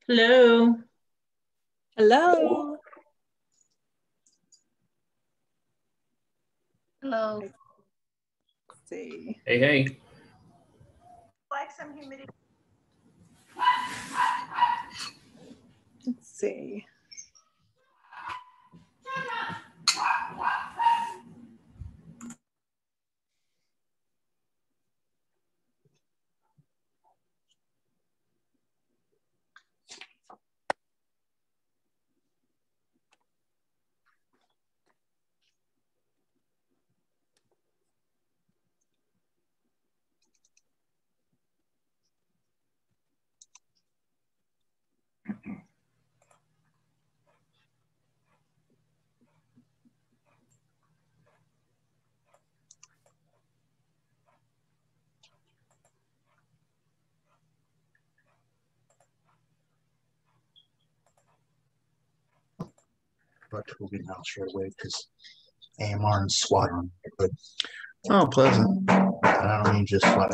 Hello. Hello. Hello. Let's see. Hey, hey. Like some humidity. Let's see. But we'll get out straight away because AMR and SWAT are good. Oh, pleasant. I don't mean just SWAT.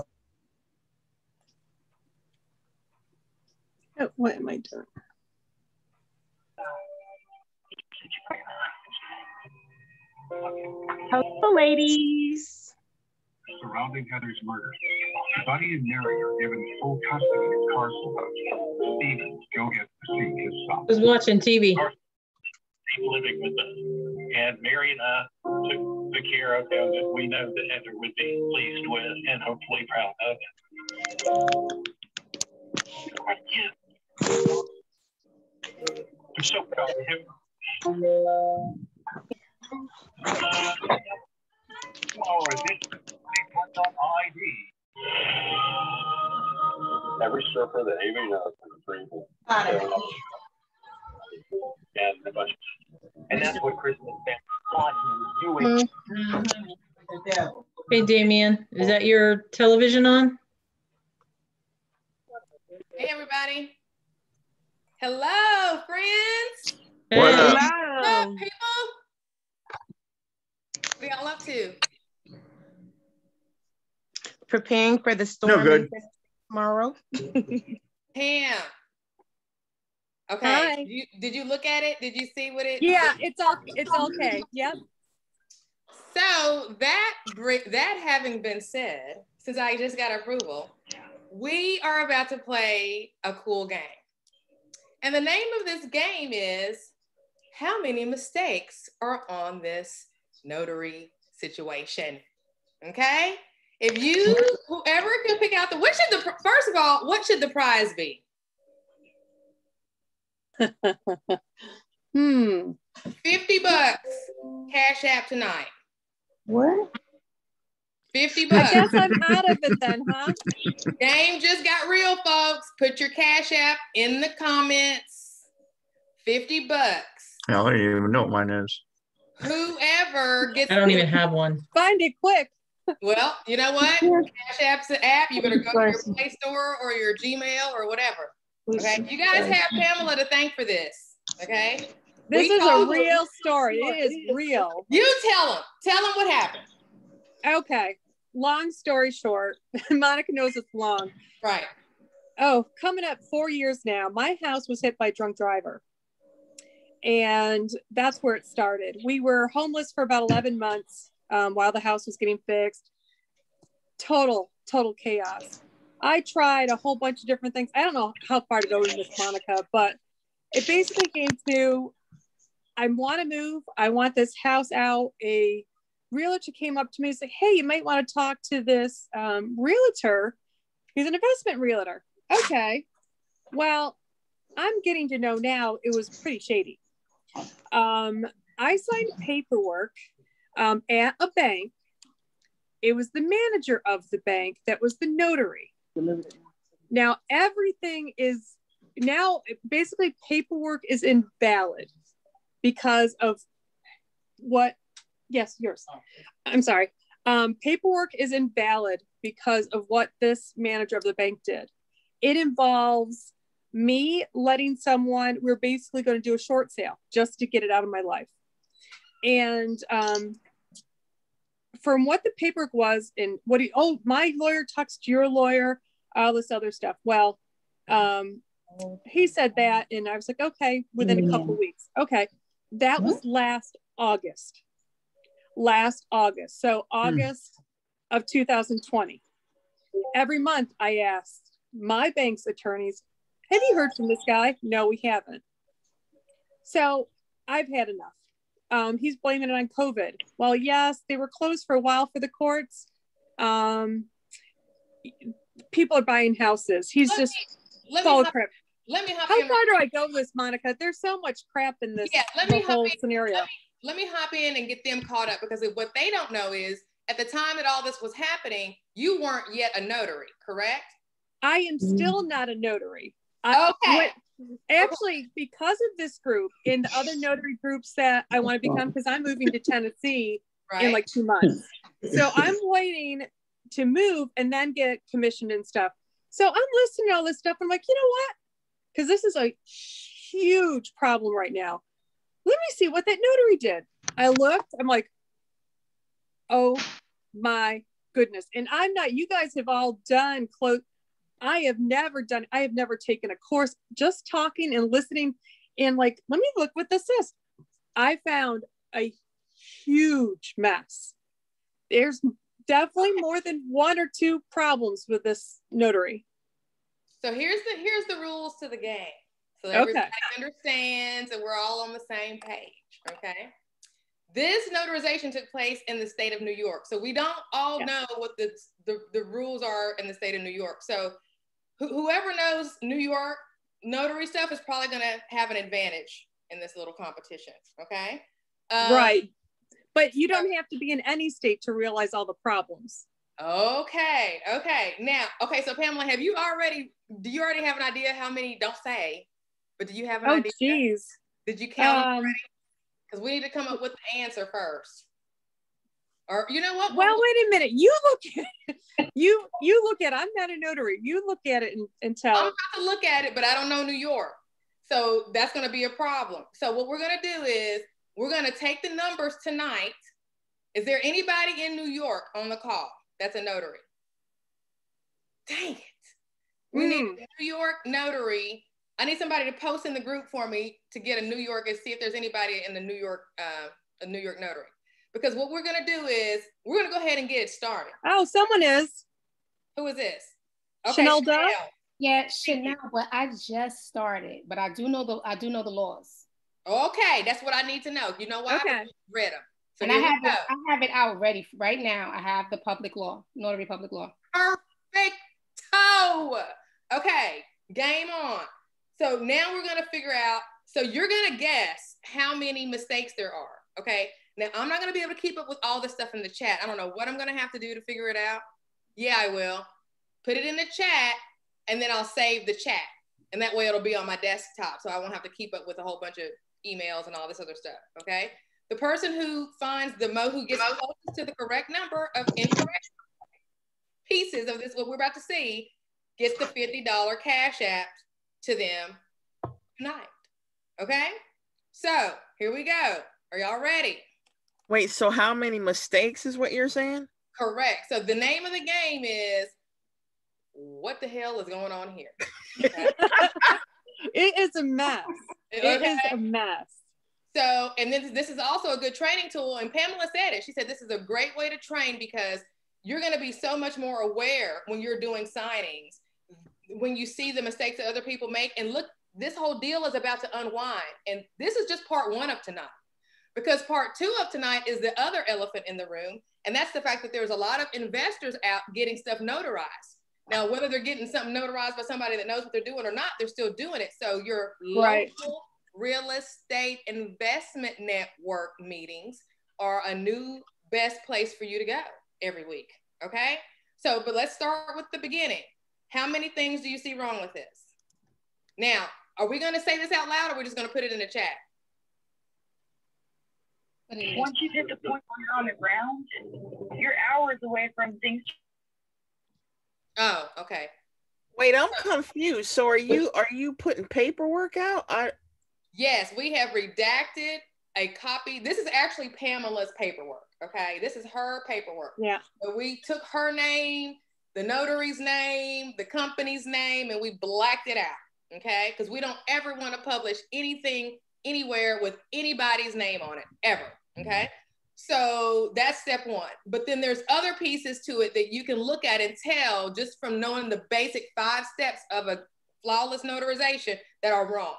Oh, what am I doing? Hello, ladies. Surrounding Heather's murder, Buddy and Mary are given full custody of Carson House. Stephen still gets to see his son. Was watching TV. Living with us. And Mary and I took care of him that we know that Heather would be pleased with and hopefully proud of. I'm so proud of him. Oh, is this on ID? Every surfer that Amy knows is free. And that's what Christmas is doing. Hey, Damien, is that your television on? Hey, everybody. Hello, friends. Hey. What up? What's up, people? What y'all up to? Preparing for the storm good. tomorrow. Pam. Okay. Hi. Did you look at it? Did you see what it? Yeah, it's okay. Yep. So that having been said, since I just got approval, we are about to play a cool game. And the name of this game is how many mistakes are on this notary situation? Okay? If whoever can pick out first of all, what should the prize be? 50 bucks, Cash App tonight. What? 50 I bucks. guess I'm out of it then, huh? Game just got real, folks. Put your Cash App in the comments. 50 bucks. I don't even know what mine is. Whoever gets I don't even have one. Find it quick. Well, you know what? Cash App's an app. You better go to your Play Store or your Gmail or whatever. Okay. You guys have Pamela to thank for this. Okay. This is a real story. It is real. You tell them. Tell them what happened. Okay. Long story short, Monica knows it's long. Right. Oh, coming up 4 years now, my house was hit by a drunk driver. And that's where it started. We were homeless for about 11 months while the house was getting fixed. Total chaos. I tried a whole bunch of different things. I don't know how far to go in this, Monica, but it basically came to, I want to move. I want this house out. A realtor came up to me and said, hey, you might want to talk to this realtor. He's an investment realtor. Okay. Well, I'm getting to know now it was pretty shady. I signed paperwork at a bank. It was the manager of the bank that was the notary. Now everything is now basically paperwork is invalid because of what? Yes, yours. I'm sorry. Paperwork is invalid because of what this manager of the bank did. It involves me letting someone, we're basically going to do a short sale just to get it out of my life. And from what the paperwork was and my lawyer talks to your lawyer, all this other stuff. Well, He said that, and I was like, okay, within a couple weeks. Okay, that was last August. So August of 2020. Every month I asked my bank's attorneys, have you heard from this guy? No, we haven't. So I've had enough. He's blaming it on COVID. Well, yes, they were closed for a while for the courts. People are buying houses. He's just full of crap. Let me hop How in. far do I go with this, Monica? There's so much crap in this whole scenario. Let me hop in and get them caught up, because what they don't know is at the time that all this was happening, you weren't yet a notary, correct? I am still not a notary. Okay. Actually, because of this group and the other notary groups that I want to become, because I'm moving to Tennessee in like 2 months. So I'm waiting to move and then get commissioned and stuff. So I'm listening to all this stuff. I'm like, you know what? Because this is a huge problem right now. Let me see what that notary did. I looked, I'm like, oh my goodness. And I'm not, you guys have all done I have never taken a course, just talking and listening and like, let me look what this is. I found a huge mess. There's definitely more than 1 or 2 problems with this notary. So here's the rules to the game. So that everybody understands and we're all on the same page, okay? This notarization took place in the state of New York. So we don't all know what the rules are in the state of New York. So whoever knows New York notary stuff is probably gonna have an advantage in this little competition, okay? Right, but you don't have to be in any state to realize all the problems. Okay. Now, so Pamela, do you already have an idea how many, don't say, but do you have an idea? Oh, geez. Did you count already? Because we need to come up with the answer first. Or you know what? Well, wait a minute. You look at it. You look at it. I'm not a notary. You look at it and tell. I'm about to look at it, but I don't know New York. So that's going to be a problem. So what we're going to do is we're going to take the numbers tonight. Is there anybody in New York on the call that's a notary? Dang it. We need a New York notary. I need somebody to post in the group for me to get a New York and see if there's anybody in the New York, a New York notary. Because what we're going to do is we're going to go ahead and get it started. Oh, someone is. Who is this? Okay, Chanel Duff? Yeah, Chanel, but I just started, but I do know the laws. Okay, that's what I need to know. You know why? Okay. Read them. So and I have it out ready right now. I have the public law, notary public law. Perfecto. Okay, game on. So now we're going to figure out, so you're going to guess how many mistakes there are. Okay. Now I'm not going to be able to keep up with all this stuff in the chat. I don't know what I'm going to have to do to figure it out. Yeah, I will. Put it in the chat and then I'll save the chat. And that way it'll be on my desktop. So I won't have to keep up with a whole bunch of emails and all this other stuff. Okay. The person who finds who gets closest to the correct number of incorrect pieces of this, what we're about to see, gets the $50 Cash App to them tonight. Okay. So here we go. Are y'all ready? Wait, so how many mistakes is what you're saying? Correct. So the name of the game is, what the hell is going on here? Okay. It is a mess. It is a mess. So, and then this is also a good training tool. And Pamela said it. She said, this is a great way to train because you're going to be so much more aware when you're doing signings, when you see the mistakes that other people make. And look, this whole deal is about to unwind. And this is just part 1 of tonight. Because part 2 of tonight is the other elephant in the room. And that's the fact that there's a lot of investors out getting stuff notarized. Now, whether they're getting something notarized by somebody that knows what they're doing or not, they're still doing it. So your local real estate investment network meetings are a new best place for you to go every week. Okay. So, but let's start with the beginning. How many things do you see wrong with this? Now, are we going to say this out loud or are we just going to put it in the chat? Once you hit the point where you're on the ground, you're hours away from things. Oh, okay. Wait, I'm confused. So are you putting paperwork out? Yes, we have redacted a copy. This is actually Pamela's paperwork. Okay, this is her paperwork. Yeah. So we took her name, the notary's name, the company's name, and we blacked it out. okay? Because we don't ever want to publish anything anywhere with anybody's name on it, ever, okay? So that's step one. But then there's other pieces to it that you can look at and tell just from knowing the basic 5 steps of a flawless notarization that are wrong.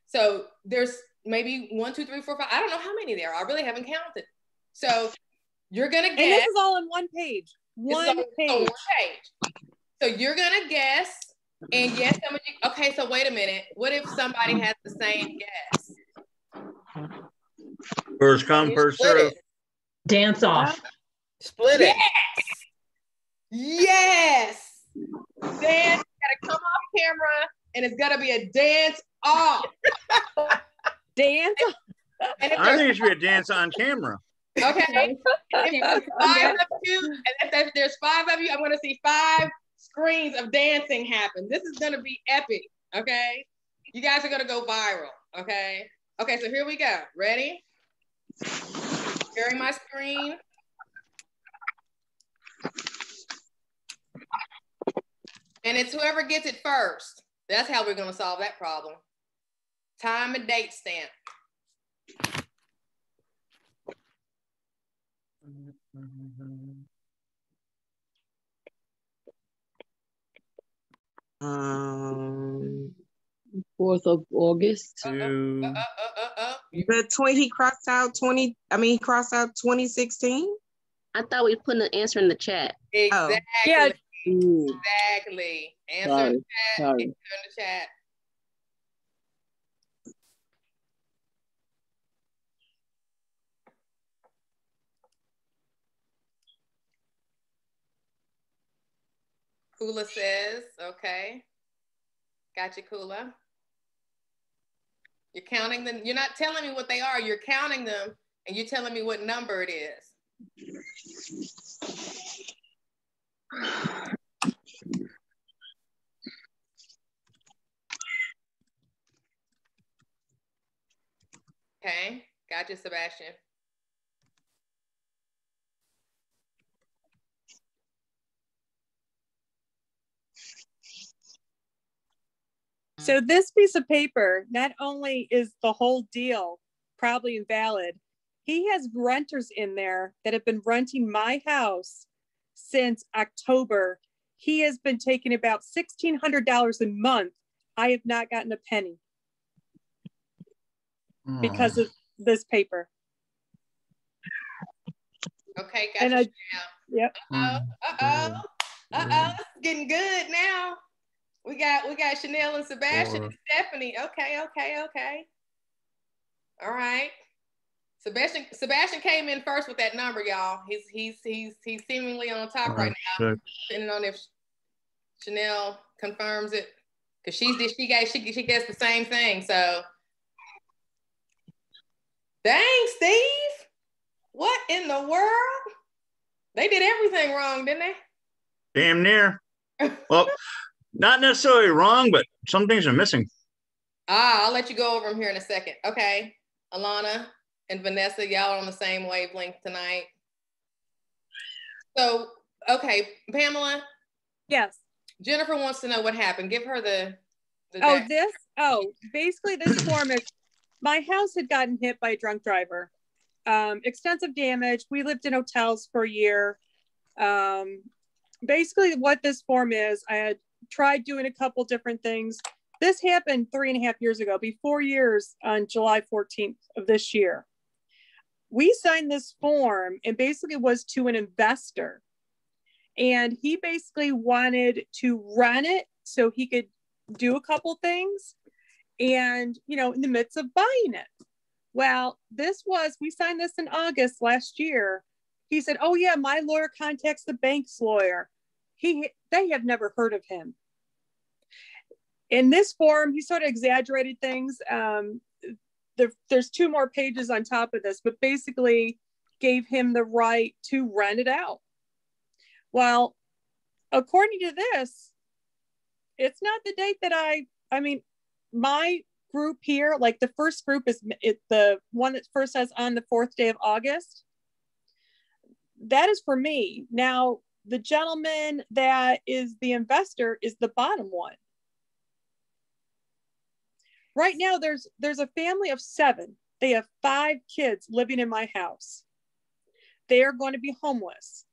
So there's maybe 1, 2, 3, 4, 5. I don't know how many there are. I really haven't counted. So you're gonna guess. And this is all on one page. One page. So you're gonna guess, and yes, some of you. Okay, so wait a minute. What if somebody has the same guess? First come, first serve. Dance off. Split it. Yes. Dance. Gotta come off camera, and it's gonna be a dance off. Dance. And I think it should be a dance on camera. Okay. If there's 5 of you, and if there's 5 of you, I'm going to see 5 screens of dancing happen. This is going to be epic. Okay. You guys are going to go viral. Okay. Okay. So here we go. Ready? Sharing my screen. And it's whoever gets it first. That's how we're going to solve that problem. Time and date stamp. Um, 4th of August. The 20 he crossed out 20. I mean, he crossed out 2016. I thought we put an answer in the chat. Exactly. Oh. Yeah. Exactly. Answer in the chat. Answer in the chat. Kula says, okay. Got you, Kula. You're counting them. You're not telling me what they are. You're counting them, and you're telling me what number it is. Okay. Got you, Sebastian. So this piece of paper, not only is the whole deal probably invalid, he has renters in there that have been renting my house since October. He has been taking about $1,600 a month. I have not gotten a penny because of this paper. Okay, gotcha. Yep. It's getting good now. We got Chanel and Sebastian and Stephanie. Okay. All right. Sebastian came in first with that number, y'all. He's seemingly on top right now. Depending on if Chanel confirms it, because she gets the same thing. So, dang, Steve, what in the world? They did everything wrong, didn't they? Damn near. Well, not necessarily wrong, but some things are missing. I'll let you go over them here in a second. Okay, Alana and Vanessa, y'all are on the same wavelength tonight. So, okay, Pamela. Yes. Jennifer wants to know what happened. Give her the basically this form is, my house had gotten hit by a drunk driver. Extensive damage. We lived in hotels for a year. Basically what this form is, I had tried doing a couple different things. This happened 3.5 years ago, be 4 years on July 14th of this year. We signed this form and basically was to an investor. And he basically wanted to run it so he could do a couple things and, in the midst of buying it. Well, we signed this in August last year. He said, oh yeah, my lawyer contacts the bank's lawyer. They have never heard of him. In this form, he sort of exaggerated things. There's 2 more pages on top of this, but basically gave him the right to rent it out. Well, according to this, it's not the date that my group here, like the first group is the one that first says on the 4th day of August. That is for me. Now, the gentleman that is the investor is the bottom one. Right now, there's a family of 7. They have 5 kids living in my house. They are going to be homeless.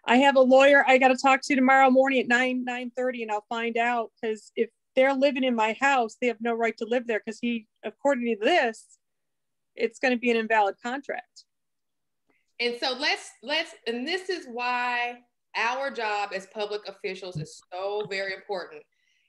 I have a lawyer I got to talk to tomorrow morning at 9:30, and I'll find out, because if they're living in my house, they have no right to live there, because according to this, it's going to be an invalid contract. And so and this is why our job as public officials is so very important,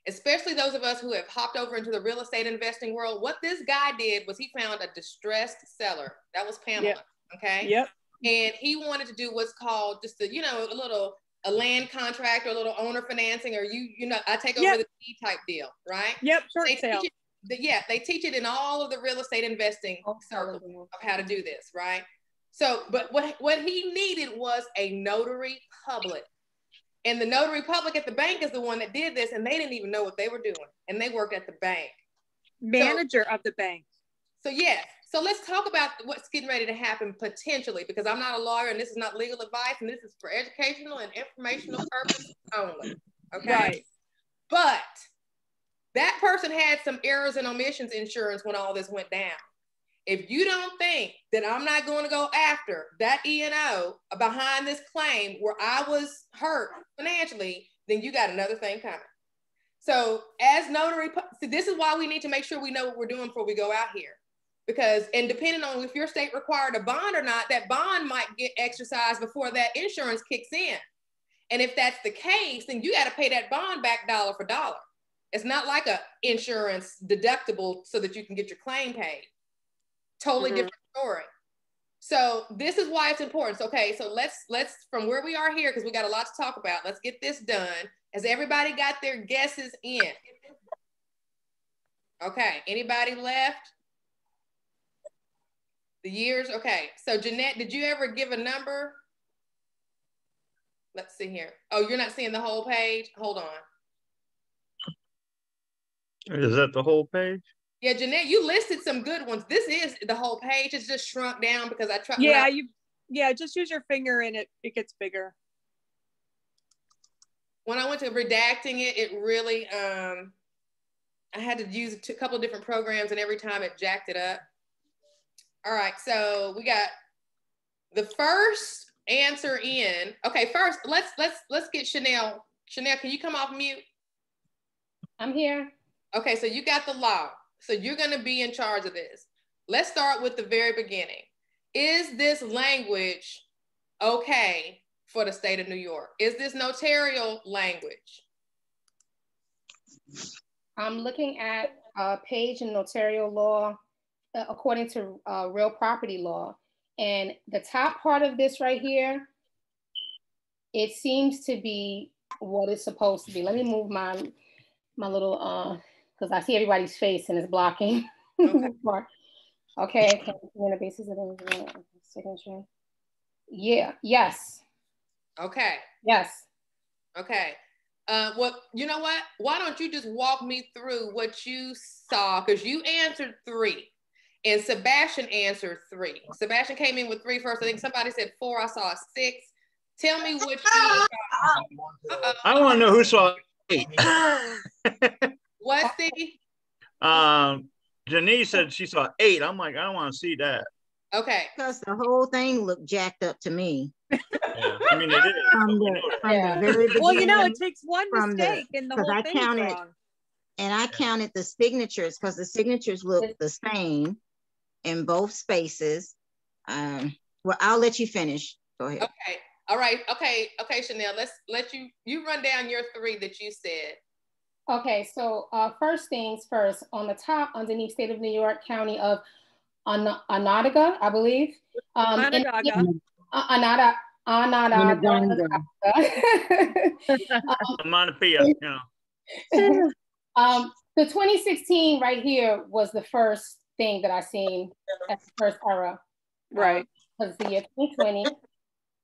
especially those of us who have hopped over into the real estate investing world. What this guy did was he found a distressed seller. That was Pamela. Yep. Okay. Yep. And he wanted to do what's called just a land contract or a little owner financing, or I take over the deed type deal, right? Yep. Short sale. They teach it in all of the real estate investing circles of how to do this, right? So, but what he needed was a notary public. And the notary public at the bank is the one that did this, and they didn't even know what they were doing. And they worked at the bank. Manager of the bank. So yes. So let's talk about what's getting ready to happen potentially, because I'm not a lawyer and this is not legal advice, and this is for educational and informational purposes only. Okay. Right. But that person had some errors and omissions insurance when all this went down. If you don't think that I'm not going to go after that E&O behind this claim where I was hurt financially, then you got another thing coming. So as notary, this is why we need to make sure we know what we're doing before we go out here. Because, and depending on if your state required a bond or not, that bond might get exercised before that insurance kicks in. And if that's the case, then you got to pay that bond back dollar for dollar. It's not like a insurance deductible so that you can get your claim paid. Totally different story. So this is why it's important. So, okay, so let's from where we are here, because we got a lot to talk about, let's get this done. Has everybody got their guesses in? Okay, anybody left? The years, okay. So Jeanette, did you ever give a number? Let's see here. Oh, you're not seeing the whole page? Hold on. Is that the whole page? Yeah, Jeanette, you listed some good ones. This is the whole page. It's just shrunk down because I tried. Yeah, just use your finger and it gets bigger. When I went to redacting it, it really, I had to use a couple of different programs, and every time it jacked it up. All right, so we got the first answer in. Okay, first let's get Chanel. Chanel, can you come off mute? I'm here. Okay, so you got the law. So you're going to be in charge of this. Let's start with the very beginning. Is this language okay for the state of New York? Is this notarial language? I'm looking at a page in notarial law, according to real property law. And the top part of this right here, it seems to be what it's supposed to be. Let me move my little, because I see everybody's face and it's blocking. Okay. Okay. The basis of the signature. Yeah. Yes. Okay. Yes. Okay. Well, you know what? Why don't you just walk me through what you saw? Because you answered 3, and Sebastian answered 3. Sebastian came in with 3 first. I think somebody said 4. I saw a 6. Tell me what you saw. I want to know who saw 8. What, Steve? Janice said she saw 8. I'm like, I don't want to see that. Okay. Because the whole thing looked jacked up to me. Yeah. I mean, it is. From the very beginning, well, you know, it takes one mistake and the whole thing is wrong. And I counted the signatures because the signatures look the same in both spaces. Well, I'll let you finish. Go ahead. Okay. All right. Okay, Chanel, let's let you run down your 3 that you said. Okay, so first things first, on the top, underneath State of New York, County of Onondaga, I believe. Onondaga. The 2016 right here was the first thing that I seen as the first error. Right. Because the year 2020.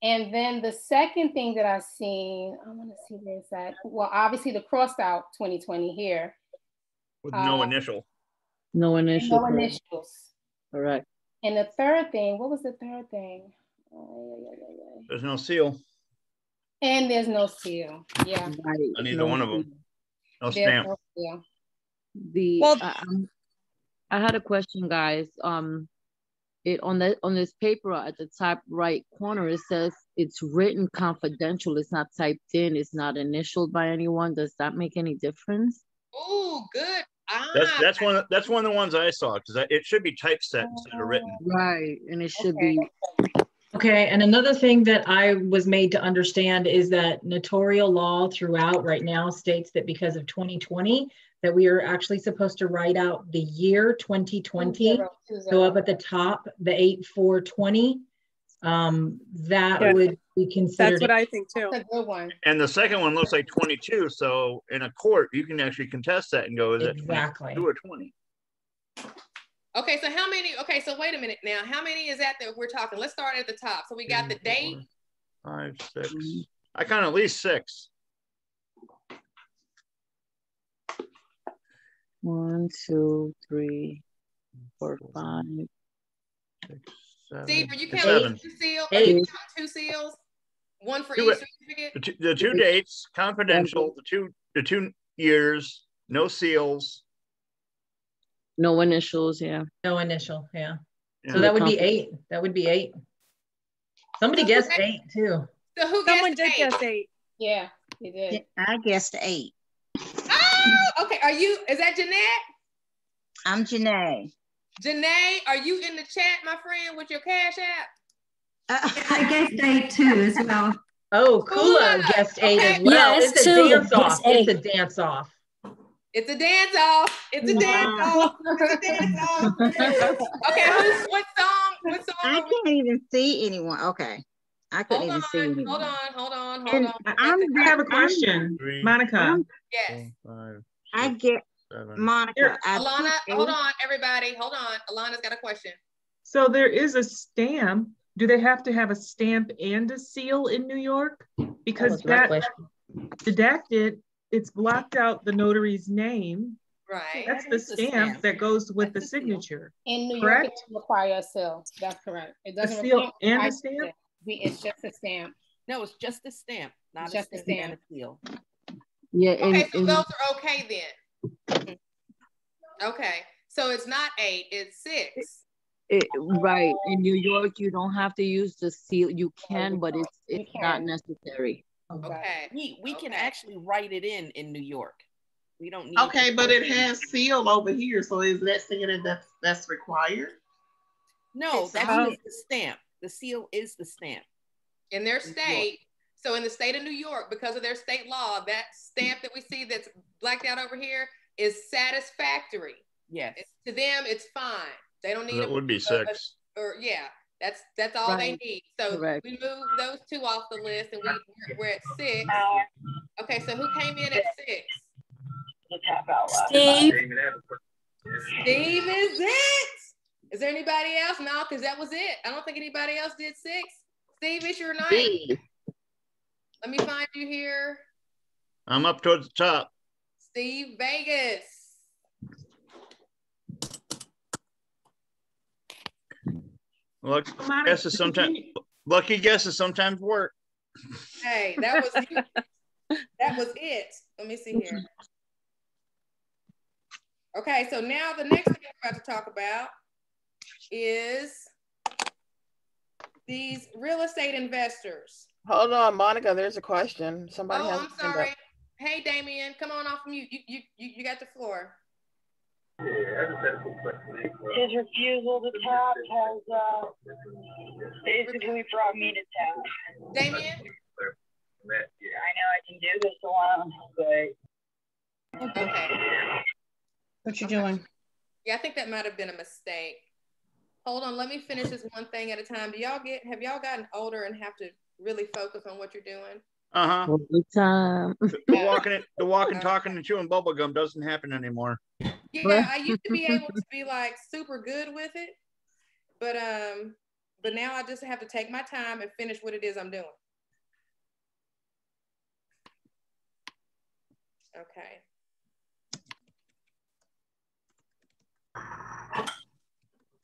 And then the second thing that I seen, I want to see where's that. Well, obviously the crossed out 2020 here. With no initial. No initial. No initials. Correct. And the third thing, what was the third thing? There's no seal. And there's no seal. Yeah. Right. Neither one of them. No stamp. No seal. Well, I had a question, guys. It on this paper at the top right corner, it says it's written confidential. It's not typed in. It's not initialed by anyone. Does that make any difference? Oh, good. That's one of the ones I saw, because it should be typeset instead of written. Right, and it should be. Okay, and another thing that I was made to understand is that notarial law throughout right now states that because of 2020, that we are actually supposed to write out the year 2020. So up at the top, the 8/4/20, that would be considered. That's what I think too. That's a good one. And the second one looks like 22. So in a court, you can actually contest that and go, is it 22 or 20? Okay, so how many? Okay, so wait a minute now. How many is that we're talking? Let's start at the top. So we got the date. 5, 6. I count at least 6. 1, 2, 3, 4, 5. 6, 7. Steve, are you counting 2 seals? Are you counting 2 seals? One for each certificate? The 2 dates, confidential, the two years, no seals. No initials, yeah. No initial, yeah. So that would be 8. That would be 8. Somebody guessed 8 too. So who Someone did guess 8. Yeah, he did. Yeah, I guessed 8. Oh, okay. Is that Jeanette? I'm Janae. Janae, are you in the chat, my friend, with your Cash App? I guessed 8 too as well. Oh, Kula guessed 8 as well. Yes, it's a dance off. It's a dance off. It's a dance off. It's a dance off. It's a dance off. Okay, what song? What song? I can't even see anyone. Okay. I couldn't even see anyone. Hold on. I have a question, Monica. Yes. 5, I get 7. Monica. Alana, hold on, everybody. Hold on. Alana's got a question. So there is a stamp. Do they have to have a stamp and a seal in New York? Because that redacted, it's blocked out the notary's name. Right. That's the stamp that goes with the signature. In New York, correct? it doesn't require a seal. That's correct. It doesn't A seal require and a stamp? It's just a stamp. No, it's just a stamp, not Just a a stamp stamp. and a seal. Yeah. Okay, so those are okay then. Okay, so it's not 8, it's 6. Right. In New York, you don't have to use the seal. You can, but it's not necessary. Okay. We can actually write it in New York. We don't need. Okay, but it has seal over here. So is that saying that that's required? No, that's just the stamp. The seal is the stamp. In their state, so in the state of New York, because of their state law, that stamp that we see that's blacked out over here is satisfactory. Yes. To them, it's fine. They don't need That would be 6. That's all they need. So we move those 2 off the list, and we're at 6. Okay, so who came in at 6? Steve. Steve is it. Is there anybody else? No, because that was it. I don't think anybody else did 6. Steve, it's your night. Let me find you here. I'm up towards the top. Steve Vegas. Lucky guesses sometimes work. Hey, that was that was it. Let me see here. Okay, so now the next thing we're about to talk about is these real estate investors. Hold on, Monica, there's a question. Somebody has I'm sorry. Hey, Damien, come on off mute. You got the floor. His refusal to tap has basically brought me to town. Damien? I know I can do this alone, but... Okay. What you doing? Yeah, I think that might have been a mistake. Hold on, let me finish this one thing at a time. Have y'all gotten older and have to really focus on what you're doing? Uh-huh. Time. The walking, talking, and chewing bubble gum doesn't happen anymore. Yeah, I used to be able to be like super good with it, but now I just have to take my time and finish what it is I'm doing. Okay.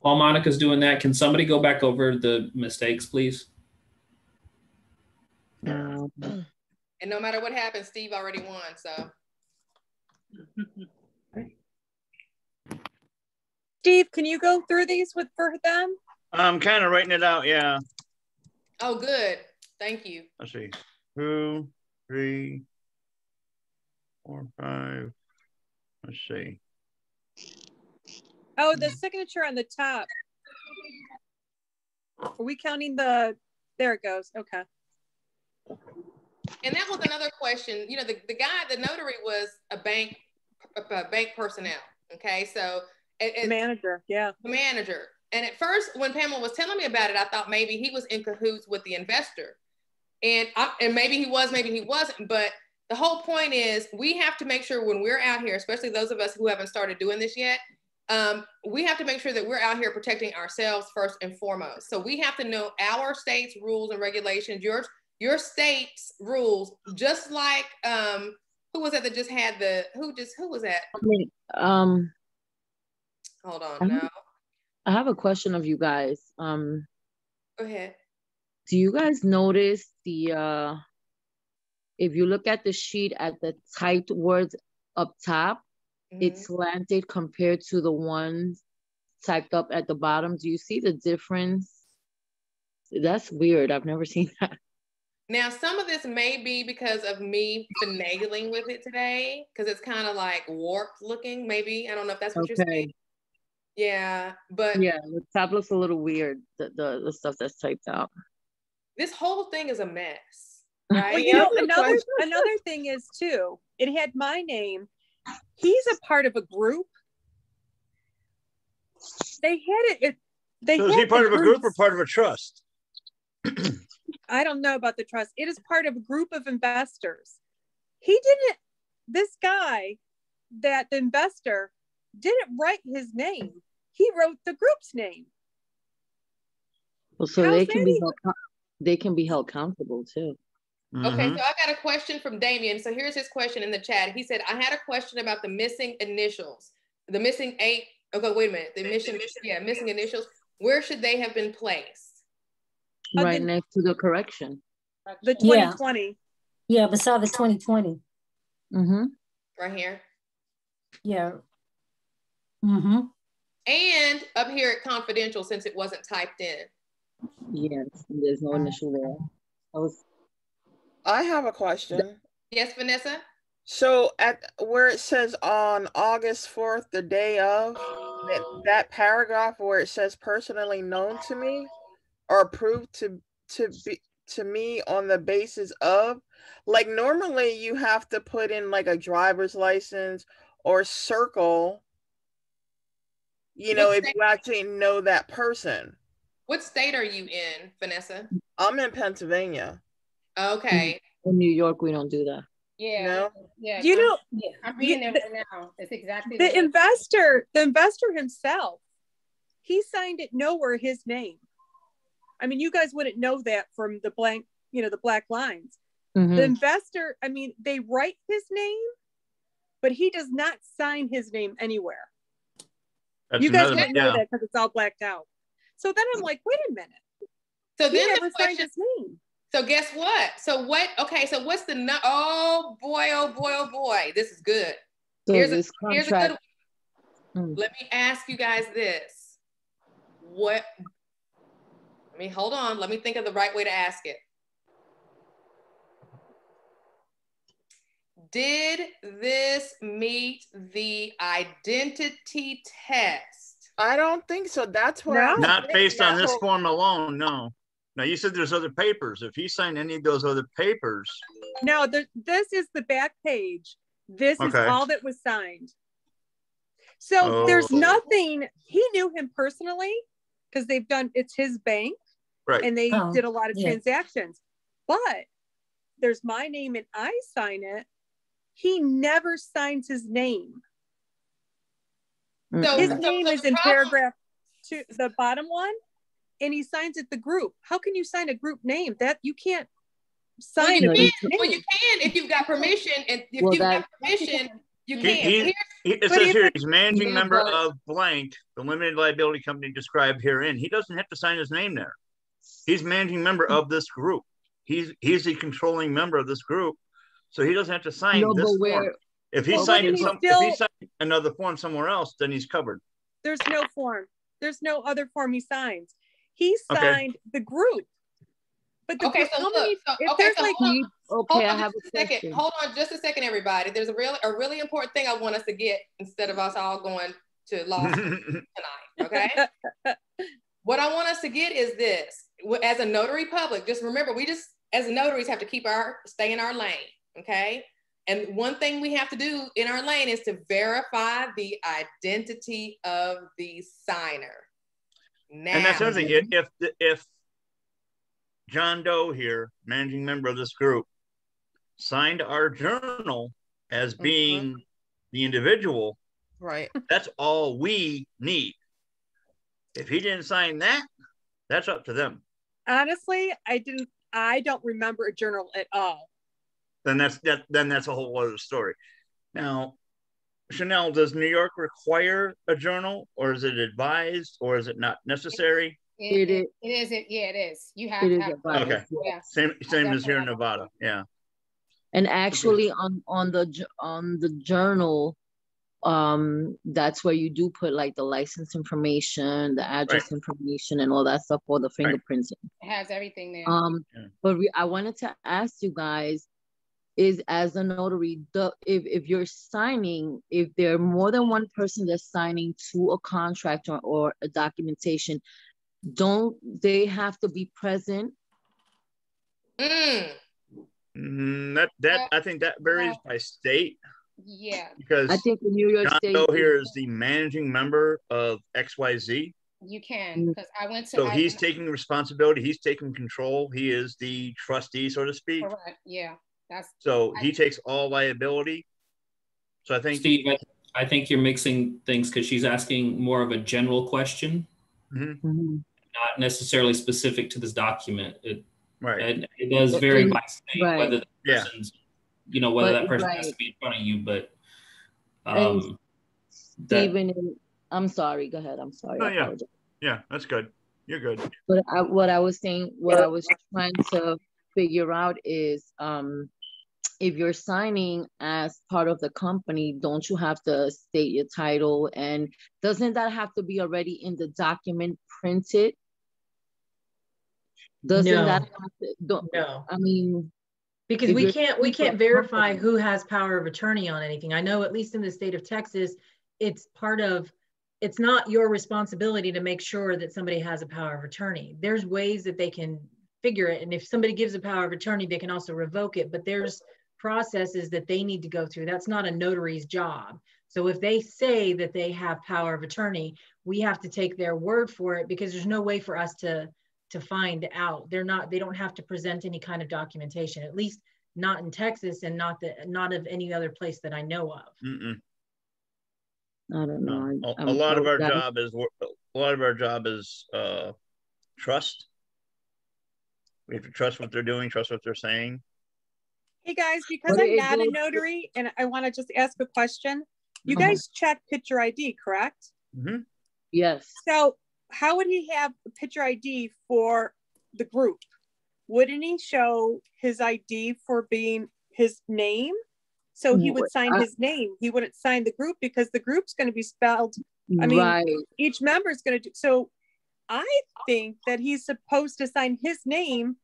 While Monica's doing that, can somebody go back over the mistakes, please? And no matter what happens, Steve already won, so. Steve, can you go through these for them? I'm kind of writing it out. Yeah. Oh, good. Thank you. Let's see. 2, 3, 4, 5. Let's see. Oh, the signature on the top. Are we counting the, there it goes. Okay. And that was another question. You know, the guy, the notary was a bank personnel. Okay. So manager. Yeah. The manager. And at first, when Pamela was telling me about it, I thought maybe he was in cahoots with the investor. And maybe he was, maybe he wasn't. But the whole point is we have to make sure when we're out here, especially those of us who haven't started doing this yet, we have to make sure that we're out here protecting ourselves first and foremost. So we have to know our state's rules and regulations, your state's rules, just like who was that just had the who was that? Hold on. I have a question of you guys. Go ahead. Do you guys notice the if you look at the sheet at the typed words up top, it's slanted compared to the ones typed up at the bottom? Do you see the difference? That's weird. I've never seen that. Now, some of this may be because of me finagling with it today, because it's kind of like warped looking, maybe. I don't know if that's what you're saying. Yeah, but yeah, the top looks a little weird, the stuff that's typed out. This whole thing is a mess, right? Well, you know, another thing is too, it had my name. He's a part of a group. They had it. So is he part of a group or part of a trust? I don't know about the trust. It is part of a group of investors. This guy, that the investor, didn't write his name. He wrote the group's name. Well, so they can be held accountable too. Okay, so I got a question from Damien. So here's his question in the chat. He said, I had a question about the missing initials, the missing 8. Okay, wait a minute. The missing initials. Where should they have been placed? Right next to the correction. The 2020. Yeah, beside the 2020. Right here. Yeah. And up here at confidential, since it wasn't typed in. Yes, there's no initial there. I have a question. Yes, Vanessa? So at where it says on August 4th, the day of, that paragraph where it says personally known to me or approved to me on the basis of, like normally you have to put in like a driver's license or circle, you know, if you actually know that person. What state are you in, Vanessa? I'm in Pennsylvania. Okay. In New York, we don't do that. Yeah. No? Yeah. You know, I'm reading it right now. It's exactly the investor himself. He signed it nowhere his name. I mean, you guys wouldn't know that from the blank, the black lines. The investor, I mean, they write his name, but he does not sign his name anywhere. You guys wouldn't know that because it's all blacked out. So then I'm like, wait a minute. So he then never signed his name. So guess what? So what's the, oh boy, this is good. So here's a contract. Good one. Let me ask you guys this. Hold on. Let me think of the right way to ask it. Did this meet the identity test? I don't think so. That's where not based on this form alone, no. Now you said there's other papers. If he signed any of those other papers. No, this is the back page. This is all that was signed. So there's nothing, he knew him personally because it's his bank. Right. And they did a lot of transactions. But there's my name and I sign it. He never signs his name. So his name is in paragraph 2, the bottom one, and he signs it the group. How can you sign a group name? That you can't sign a group name. Well, you can if you've got permission, and if you've got permission, you can. It says here he's managing member of blank, the limited liability company described herein. He doesn't have to sign his name there. He's managing member of this group. He's the controlling member of this group. So he doesn't have to sign this form. If he signed another form somewhere else, then he's covered. There's no form. There's no other form he signs. He signed the group. But the group, hold on just a second, everybody. There's a really important thing I want us to get instead of us all going to law school tonight. Okay. What I want us to get is this: as a notary public, just remember, as notaries have to stay in our lane. Okay. And one thing we have to do in our lane is to verify the identity of the signer. Now, and that's another thing. If John Doe here, managing member of this group, signed our journal as being the individual, right? That's all we need. If he didn't sign that, that's up to them. Honestly, I don't remember a journal at all. Then that's a whole other story. Now, Chanel, does New York require a journal, or is it advised, or is it not necessary? It is. Yeah, it is. You have to have. Okay. Yeah. Same as here in Nevada. Yeah. And actually, on the journal, that's where you do put like the license information, the address information, and all that stuff for the fingerprinting. It has everything there. But I wanted to ask you guys, is as a notary, if you're signing, if there are more than one person that's signing to a contract or a documentation, don't they have to be present? I think that varies by state. Yeah. Because I think in New York John State Doe here is the managing member of XYZ. You can, because I went to. So he's taking responsibility. He's taking control. He is the trustee, so to speak. Correct. Yeah. He takes all liability. So I think Steve, I think you're mixing things because she's asking more of a general question, not necessarily specific to this document. It does vary by state whether the person's, whether that person has to be in front of you. But Stephen, I'm sorry. Go ahead. I'm sorry. Oh, yeah, that's good. You're good. But what I was saying, what I was trying to figure out is, if you're signing as part of the company, don't you have to state your title? And doesn't that have to be already in the document printed? Doesn't that have to, no. I mean, because we can't verify who has power of attorney on anything. I know at least in the state of Texas, it's not your responsibility to make sure that somebody has a power of attorney. There's ways that they can figure it. And if somebody gives a power of attorney, they can also revoke it, but there's processes that they need to go through. That's not a notary's job. So if they say that they have power of attorney, we have to take their word for it, because there's no way for us to find out. They don't have to present any kind of documentation, at least not in Texas, and not of any other place that I know of. I don't know. A lot of our job is trust. We have to trust what they're doing, trust what they're saying. Hey guys, because I'm not a notary and I want to just ask a question. You guys check picture ID, correct? Yes. So how would he have a picture ID for the group? Wouldn't he show his ID for being his name? So he would sign his name. He wouldn't sign the group, because the group's going to be spelled. I mean, each member is going to do. So I think that he's supposed to sign his name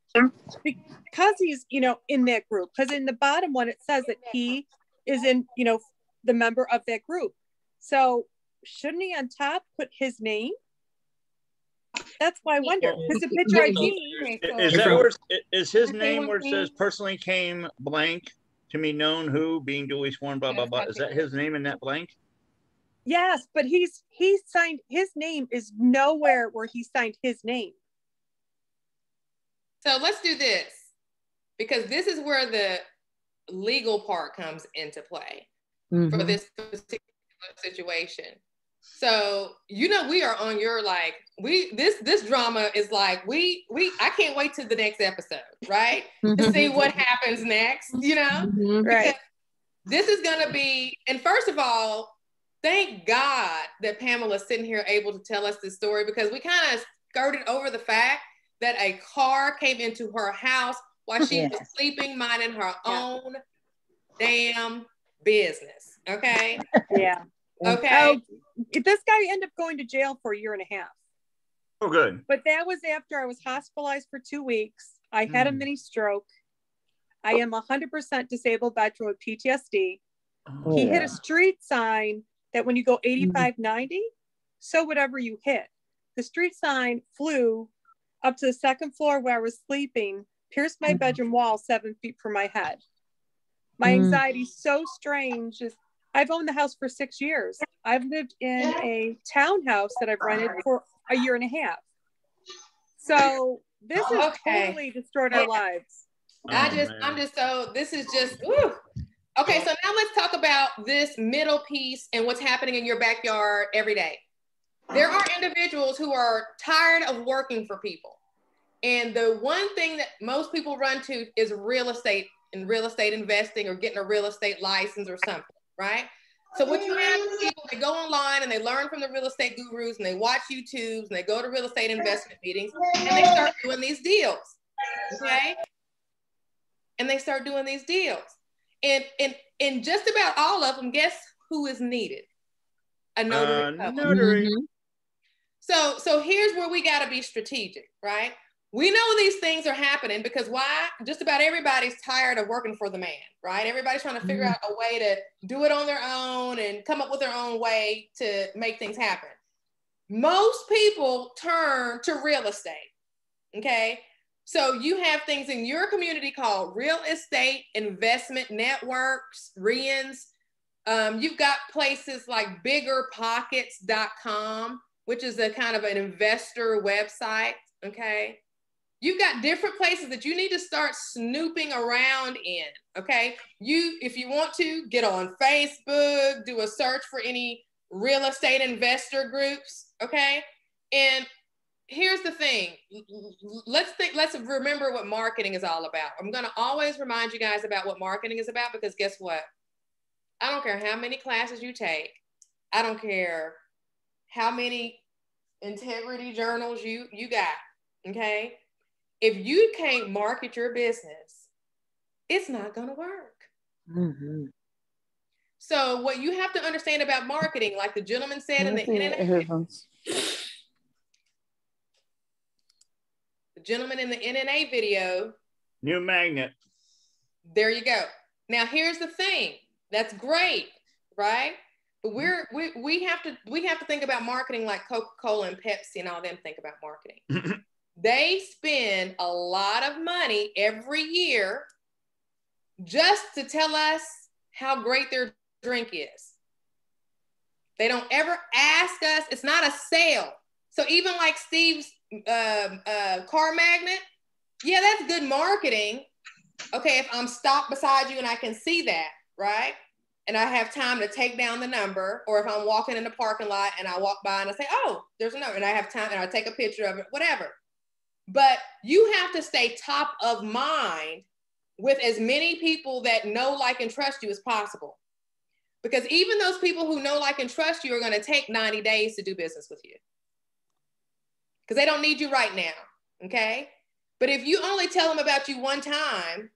because he's, in that group. Because in the bottom one, it says that he is in, the member of that group. So shouldn't he on top put his name? That's why I wonder. Because the picture ID. Is his name where it says personally came blank to me known who being duly sworn blah blah blah? Is that his name in that blank? Yes, but he signed his name is nowhere where he signed his name. So let's do this, because this is where the legal part comes into play for this particular situation. So, we are on your, this drama is like, I can't wait till the next episode, right? To see what happens next, Right. This is going to be, and first of all, thank God that Pamela's sitting here able to tell us this story, because we kind of skirted over the fact that a car came into her house while she was sleeping, minding her own damn business. Okay. Yeah. Okay. This guy ended up going to jail for 1.5 years. Oh, good. But that was after I was hospitalized for 2 weeks. I had a mini stroke. I am 100% disabled veteran with PTSD. He hit a street sign that when you go 85, 90, so whatever you hit. The street sign flew up to the 2nd floor where I was sleeping, pierced my bedroom wall 7 feet from my head. My anxiety is so strange. I've owned the house for 6 years. I've lived in a townhouse that I've rented for 1.5 years. So this has totally destroyed our lives. I'm just so, this is just, whew. Okay, so now let's talk about this middle piece and what's happening in your backyard every day. There are individuals who are tired of working for people. And the one thing that most people run to is real estate and real estate investing or getting a real estate license or something, right? So what you have is people that go online and they learn from the real estate gurus and they watch YouTubes and they go to real estate investment meetings and they start doing these deals, okay? And they start doing these deals. And just about all of them, guess who is needed? A notary. Notary. So here's where we got to be strategic, right? We know these things are happening because why? Just about everybody's tired of working for the man, right? Everybody's trying to figure out a way to do it on their own and come up with their own way to make things happen. Most people turn to real estate, okay? So you have things in your community called real estate investment networks, REINs. You've got places like biggerpockets.com, which is a kind of an investor website, okay? You've got different places that you need to start snooping around in, okay? If you want to, get on Facebook, do a search for any real estate investor groups, okay? And here's the thing, let's remember what marketing is all about. I'm gonna always remind you guys about what marketing is about because guess what? I don't care how many classes you take. I don't care how many integrity journals you got, okay? If you can't market your business, it's not gonna work. So what you have to understand about marketing, like the gentleman said in the gentleman in the NNA video. New magnet. There you go. Now here's the thing. That's great, right? But we have to think about marketing like Coca-Cola and Pepsi and all them think about marketing. They spend a lot of money every year just to tell us how great their drink is. They don't ever ask us. It's not a sale. So even like Steve's car magnet, yeah, that's good marketing. Okay, if I'm stopped beside you and I can see that, right? And I have time to take down the number, or if I'm walking in the parking lot and I walk by and I say, oh, there's a number, and I have time and I take a picture of it, whatever. But you have to stay top of mind with as many people that know, like, and trust you as possible. Because even those people who know, like, and trust you are going to take 90 days to do business with you. Because they don't need you right now, okay? But if you only tell them about you one time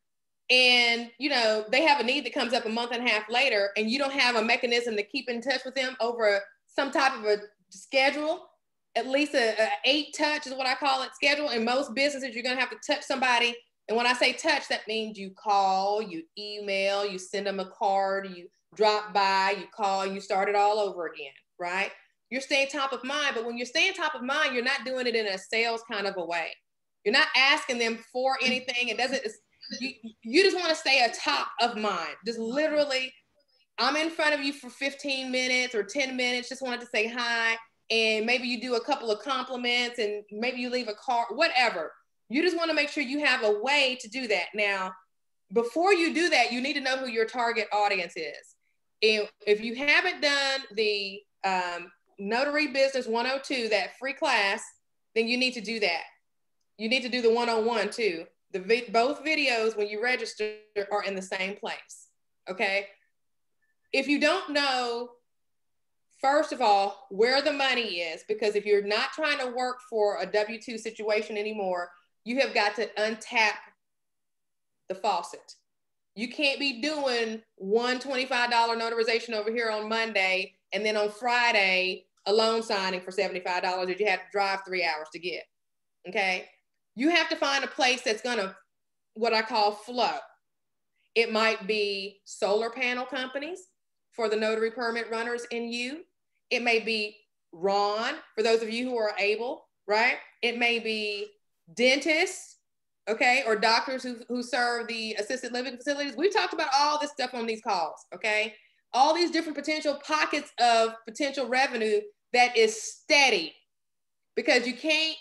and, you know, they have a need that comes up a month and a half later and you don't have a mechanism to keep in touch with them over some type of a schedule, at least a 8-touch is what I call it, schedule. In most businesses, you're going to have to touch somebody. And when I say touch, that means you call, you email, you send them a card, you drop by, you call, you start it all over again, right? You're staying top of mind. But when you're staying top of mind, you're not doing it in a sales kind of a way. You're not asking them for anything. It doesn't, you just want to stay a top of mind. Just literally, I'm in front of you for 15 minutes or 10 minutes, just wanted to say hi. And maybe you do a couple of compliments and maybe you leave a card, whatever. You just want to make sure you have a way to do that. Now, before you do that, you need to know who your target audience is. If you haven't done the Notary Business 102, that free class, then you need to do that. You need to do the 101 too. Both videos, when you register, are in the same place, okay? If you don't know, first of all, where the money is, because if you're not trying to work for a W-2 situation anymore, you have got to untap the faucet. You can't be doing one $25 notarization over here on Monday and then on Friday, a loan signing for $75 that you have to drive 3 hours to get, okay? You have to find a place that's gonna, what I call flow. It might be solar panel companies for the notary permit runners in you. It may be Ron, for those of you who are able, right? It may be dentists, okay, or doctors who serve the assisted living facilities. We've talked about all this stuff on these calls, okay? All these different potential pockets of potential revenue that is steady, because you can't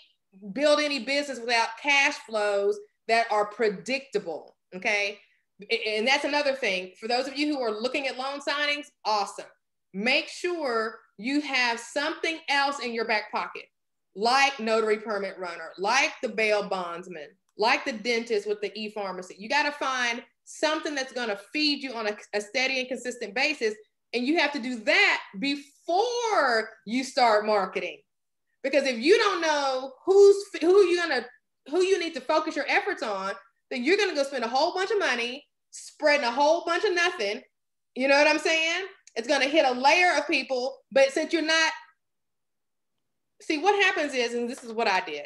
build any business without cash flows that are predictable, okay? And that's another thing. For those of you who are looking at loan signings, awesome. Make sure you have something else in your back pocket, like notary permit runner, like the bail bondsman, like the dentist with the e-pharmacy. You got to find something that's going to feed you on a steady and consistent basis. And you have to do that before you start marketing. Because if you don't know who you need to focus your efforts on, then you're going to go spend a whole bunch of money spreading a whole bunch of nothing. You know what I'm saying? It's going to hit a layer of people, but since you're not, see what happens is, and this is what I did.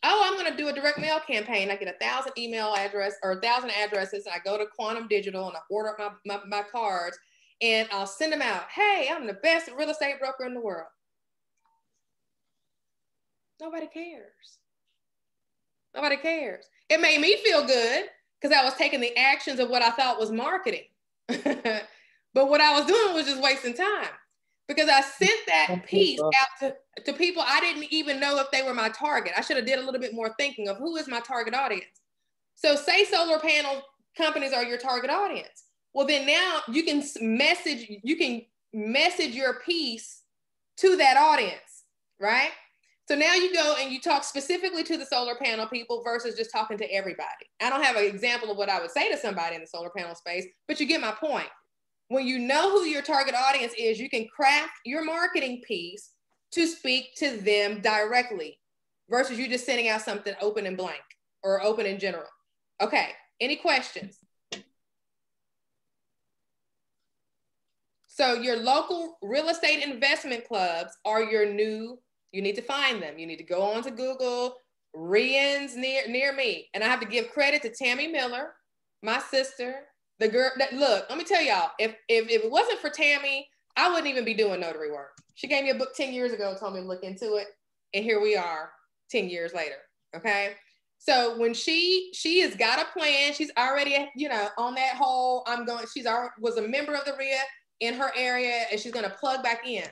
Oh, I'm going to do a direct mail campaign. I get 1,000 email address or 1,000 addresses. And I go to Quantum Digital and I order up my cards and I'll send them out. Hey, I'm the best real estate broker in the world. Nobody cares. Nobody cares. It made me feel good because I was taking the actions of what I thought was marketing. But what I was doing was just wasting time, because I sent that piece out to people I didn't even know if they were my target. I should have did a little bit more thinking of who is my target audience. So say solar panel companies are your target audience. Well, then now you can message your piece to that audience, right? So now you go and you talk specifically to the solar panel people versus just talking to everybody. I don't have an example of what I would say to somebody in the solar panel space, but you get my point. When you know who your target audience is, you can craft your marketing piece to speak to them directly versus you just sending out something open and blank or open in general. Okay, any questions? So your local real estate investment clubs are your new, you need to find them. You need to go on to Google, REINs near me. And I have to give credit to Tammy Miller, my sister, the girl that, look, let me tell y'all, if it wasn't for Tammy, I wouldn't even be doing notary work. She gave me a book 10 years ago and told me to look into it. And here we are 10 years later, okay? So when she has got a plan, she's already, you know, on that whole, she's already was a member of the RIA in her area and she's gonna plug back in.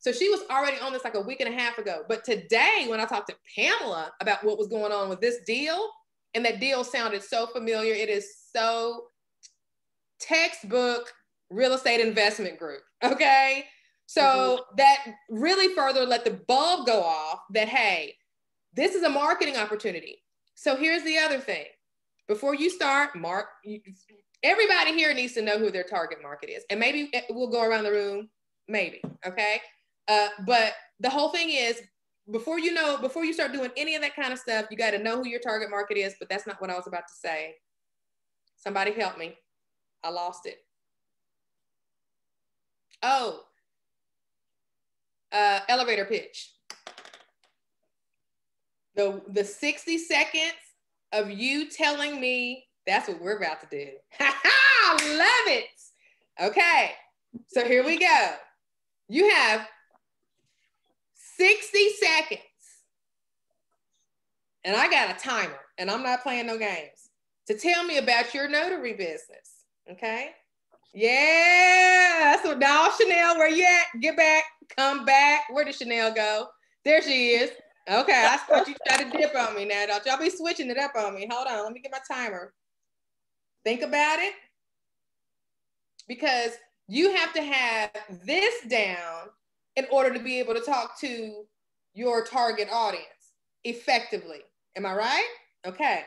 So she was already on this like a week and a half ago. But today, when I talked to Pamela about what was going on with this deal, and that deal sounded so familiar, it is so textbook real estate investment group, okay? So that really further let the bulb go off that, hey, this is a marketing opportunity. So here's the other thing. Before you start, everybody here needs to know who their target market is. And maybe we'll go around the room, maybe, okay? But the whole thing is, before you start doing any of that kind of stuff, you got to know who your target market is, but that's not what I was about to say. Somebody help me. I lost it. Oh, elevator pitch. The 60 seconds of you telling me, that's what we're about to do. I love it. Okay, so here we go. You have 60 seconds. And I got a timer, and I'm not playing no games, to tell me about your notary business. Okay? Yeah. So now, Chanel, where you at? Get back. Come back. Where did Chanel go? There she is. Okay, I thought you tried to dip on me now. Don't y'all be switching it up on me. Hold on, let me get my timer. Think about it. Because you have to have this down in order to be able to talk to your target audience effectively. Am I right? Okay,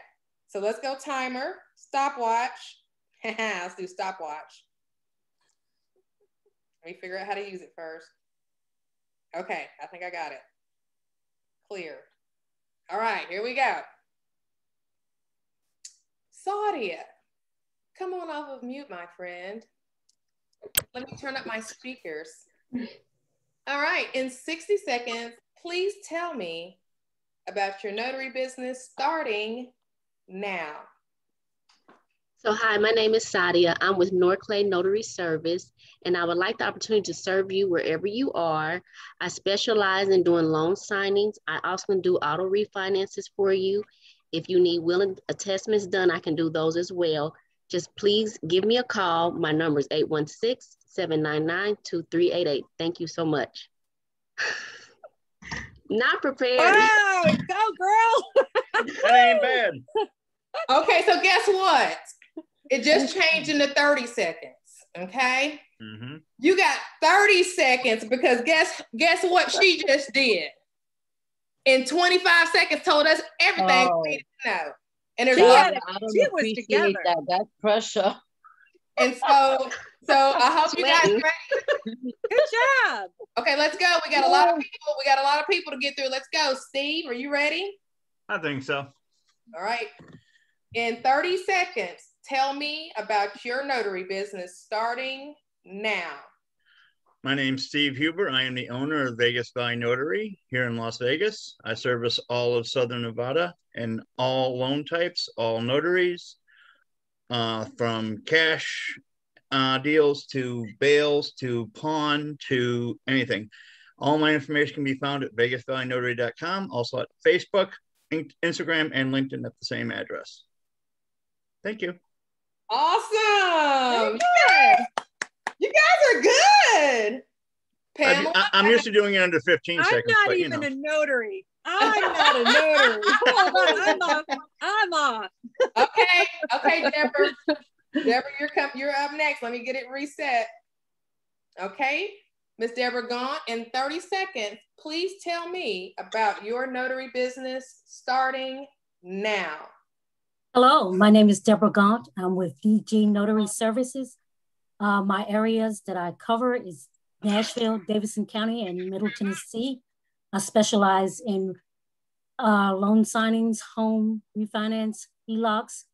so let's go timer, stopwatch. Let's do stopwatch. Let me figure out how to use it first. Okay, I think I got it. Clear. All right, here we go. Saudia, come on off of mute, my friend. Let me turn up my speakers. All right, in 60 seconds, please tell me about your notary business starting now. So hi, my name is Sadia. I'm with Norclay Notary Service, and I would like the opportunity to serve you wherever you are. I specialize in doing loan signings. I also can do auto refinances for you. If you need willing attestments done, I can do those as well. Just please give me a call. My number is 816-799-2388. Thank you so much. Not prepared. Wow, go girl. That ain't bad. Okay, so guess what? It just changed into 30 seconds, okay? Mm-hmm. You got 30 seconds because guess what she just did? In 25 seconds told us everything we needed to know. And she was together. That's pressure. And so I hope you guys are ready. Good job. Okay, let's go. We got a lot of people. We got a lot of people to get through. Let's go. Steve, are you ready? I think so. All right. In 30 seconds, tell me about your notary business starting now. My name's Steve Huber. I am the owner of Vegas Valley Notary here in Las Vegas. I service all of Southern Nevada and all loan types, all notaries, from cash deals to bails to pawn to anything. All my information can be found at vegasvalleynotary.com, also at Facebook, Instagram, and LinkedIn at the same address. Thank you. Awesome. Good. You guys are good. Pamela, I'm used to doing it under 15 seconds. I'm not even a notary. I'm not a notary. Hold on, I'm off. Okay, Deborah. Deborah, you're up next. Let me get it reset. Okay, Miss Deborah Gaunt, in 30 seconds, please tell me about your notary business starting now. Hello, my name is Deborah Gaunt. I'm with DG Notary Services. My areas that I cover is Nashville, Davidson County, and Middle Tennessee. I specialize in loan signings, home refinance, HELOCs,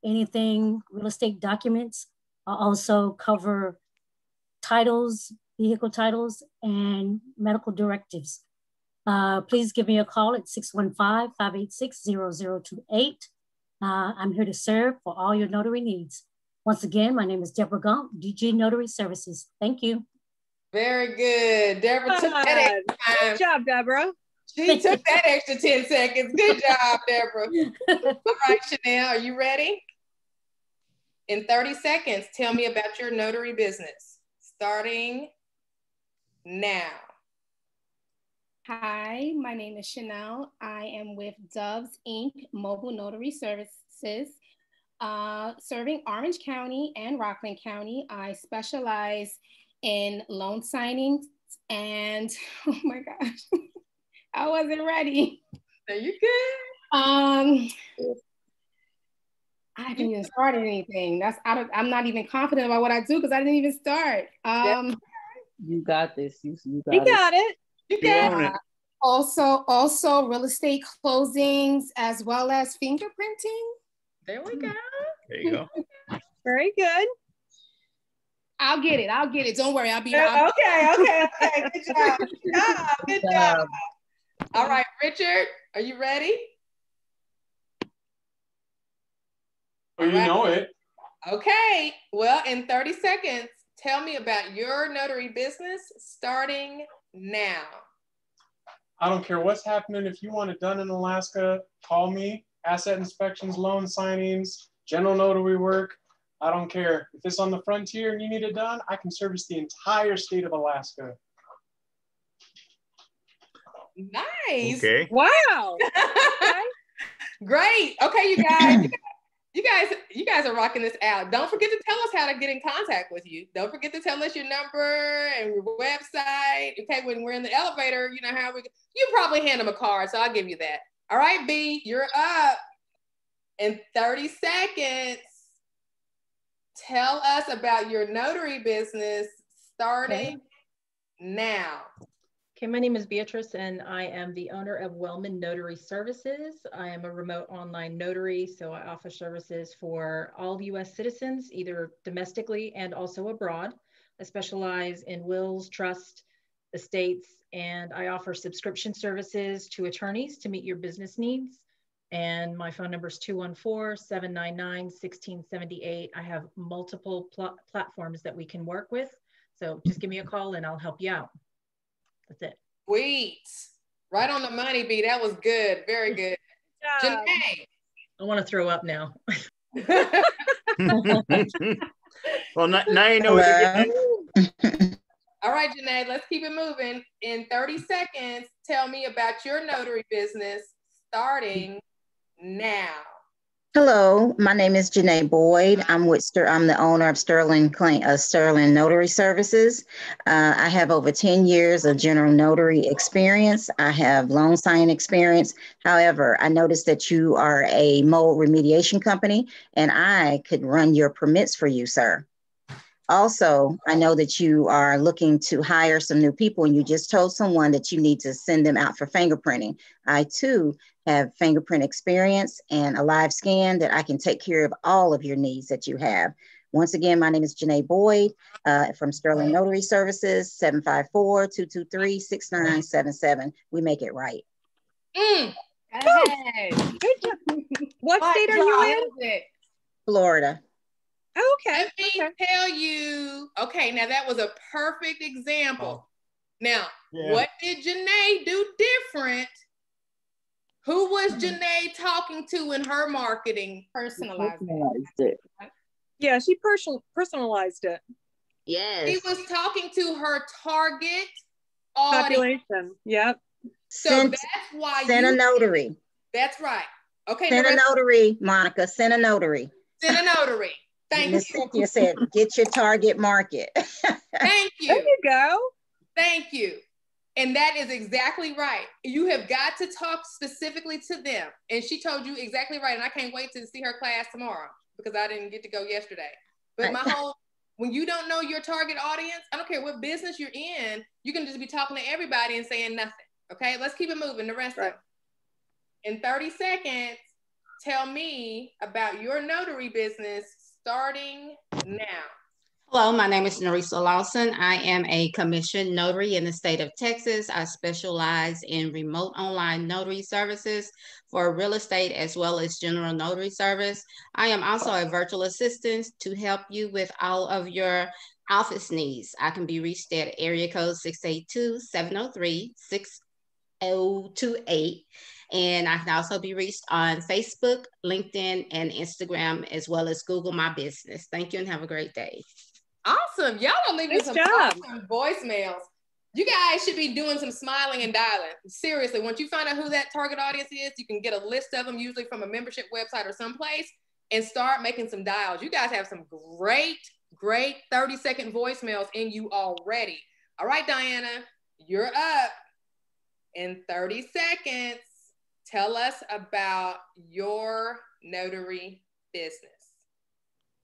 anything real estate documents. I also cover titles, vehicle titles, and medical directives. Please give me a call at 615-586-0028. I'm here to serve for all your notary needs. Once again, my name is Deborah Gaunt, DG Notary Services. Thank you. Very good. Deborah took that extra time. Good job, Deborah. She took that extra 10 seconds. Good job, Deborah. All right, Chanel, are you ready? In 30 seconds, tell me about your notary business, starting now. Hi, my name is Chanel. I am with Doves Inc. Mobile Notary Services, serving Orange County and Rockland County. I specialize in loan signings and, oh my gosh, I wasn't ready. Are you good? I haven't even started anything. I'm not even confident about what I do because I didn't even start. You got this. You got it. You got it. Also real estate closings as well as fingerprinting. There we go. There you go. Very good. I'll get it. Don't worry. I'll be okay. Good job. All right, Richard, are you ready? Oh, you know it. Okay. Well, in 30 seconds, tell me about your notary business starting now. I don't care what's happening. If you want it done in Alaska, call me. Asset inspections, loan signings, general notary work. I don't care. If it's on the frontier and you need it done, I can service the entire state of Alaska. Nice. Okay. Wow. Great. Okay, you guys are rocking this out. Don't forget to tell us how to get in contact with you. Don't forget to tell us your number and your website. Okay, when we're in the elevator, you know how you probably hand them a card, so I'll give you that. All right, B, you're up. In 30 seconds, tell us about your notary business starting now. Okay, my name is Beatrice and I am the owner of Wellman Notary Services. I am a remote online notary, so I offer services for all U.S. citizens, either domestically and also abroad. I specialize in wills, trust, estates, and I offer subscription services to attorneys to meet your business needs. And my phone number is 214-799-1678. I have multiple platforms that we can work with. So just give me a call and I'll help you out. That's it. Sweet. Right on the money, B. That was good. Very good. Janae. I want to throw up now. Well, now you know what you're getting. All right, Janae, let's keep it moving. In 30 seconds, tell me about your notary business starting now. Hello, my name is Janae Boyd. I'm the owner of Sterling Notary Services. I have over 10 years of general notary experience. I have loan signing experience. However, I noticed that you are a mold remediation company and I could run your permits for you, sir. Also, I know that you are looking to hire some new people and you just told someone that you need to send them out for fingerprinting. I too have fingerprint experience and a live scan that I can take care of all of your needs that you have. Once again, my name is Janae Boyd from Sterling Notary Services, 754-223-6977. We make it right. Hey. Good job. What state are you in? Florida. Okay. Let me tell you. Okay, now that was a perfect example. Now, what did Janae do different? Who was Janae talking to in her marketing? Personalized it. Yeah, she personalized it. Yes. She was talking to her target population. Yep. So that's why send a notary. That's right. Okay. Send a notary, Monica. Send a notary. Send a notary. Thank you. Cynthia said, get your target market. Thank you. There you go. Thank you. And that is exactly right. You have got to talk specifically to them. And she told you exactly right. And I can't wait to see her class tomorrow because I didn't get to go yesterday. But when you don't know your target audience, I don't care what business you're in, you can just be talking to everybody and saying nothing. Okay, let's keep it moving. The rest of it. In 30 seconds, tell me about your notary business starting now. Hello, my name is Narisa Lawson. I am a commissioned notary in the state of Texas. I specialize in remote online notary services for real estate as well as general notary service. I am also a virtual assistant to help you with all of your office needs. I can be reached at area code 682-703-6028. And I can also be reached on Facebook, LinkedIn, and Instagram, as well as Google My Business. Thank you and have a great day. Awesome. Y'all are leaving some awesome voicemails. You guys should be doing some smiling and dialing. Seriously, once you find out who that target audience is, you can get a list of them, usually from a membership website or someplace, and start making some dials. You guys have some great 30-second voicemails in you already. All right, Diana, you're up. In 30 seconds, tell us about your notary business.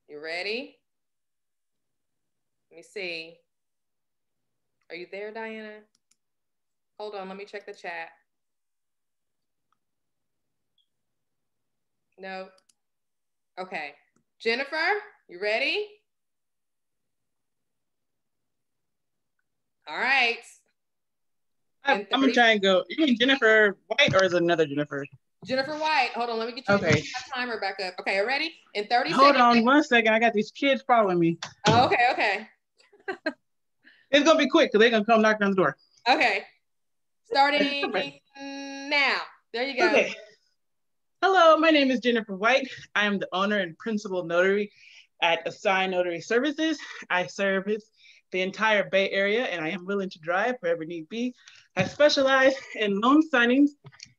You ready? Let me see. Are you there, Diana? Hold on, let me check the chat. No. Okay. Jennifer, you ready? All right. I'm gonna try and go. You mean Jennifer White or is it another Jennifer? Jennifer White. Hold on, let me get you okay. timer back up. Okay, you ready? In 30 seconds. Hold on 1 second. I got these kids following me. Oh, okay. It's gonna be quick because they're gonna come knock on the door. Okay. Starting now. There you go. Okay. Hello, my name is Jennifer White. I am the owner and principal notary at Assign Notary Services. I service the entire Bay Area and I am willing to drive wherever need be. I specialize in loan signings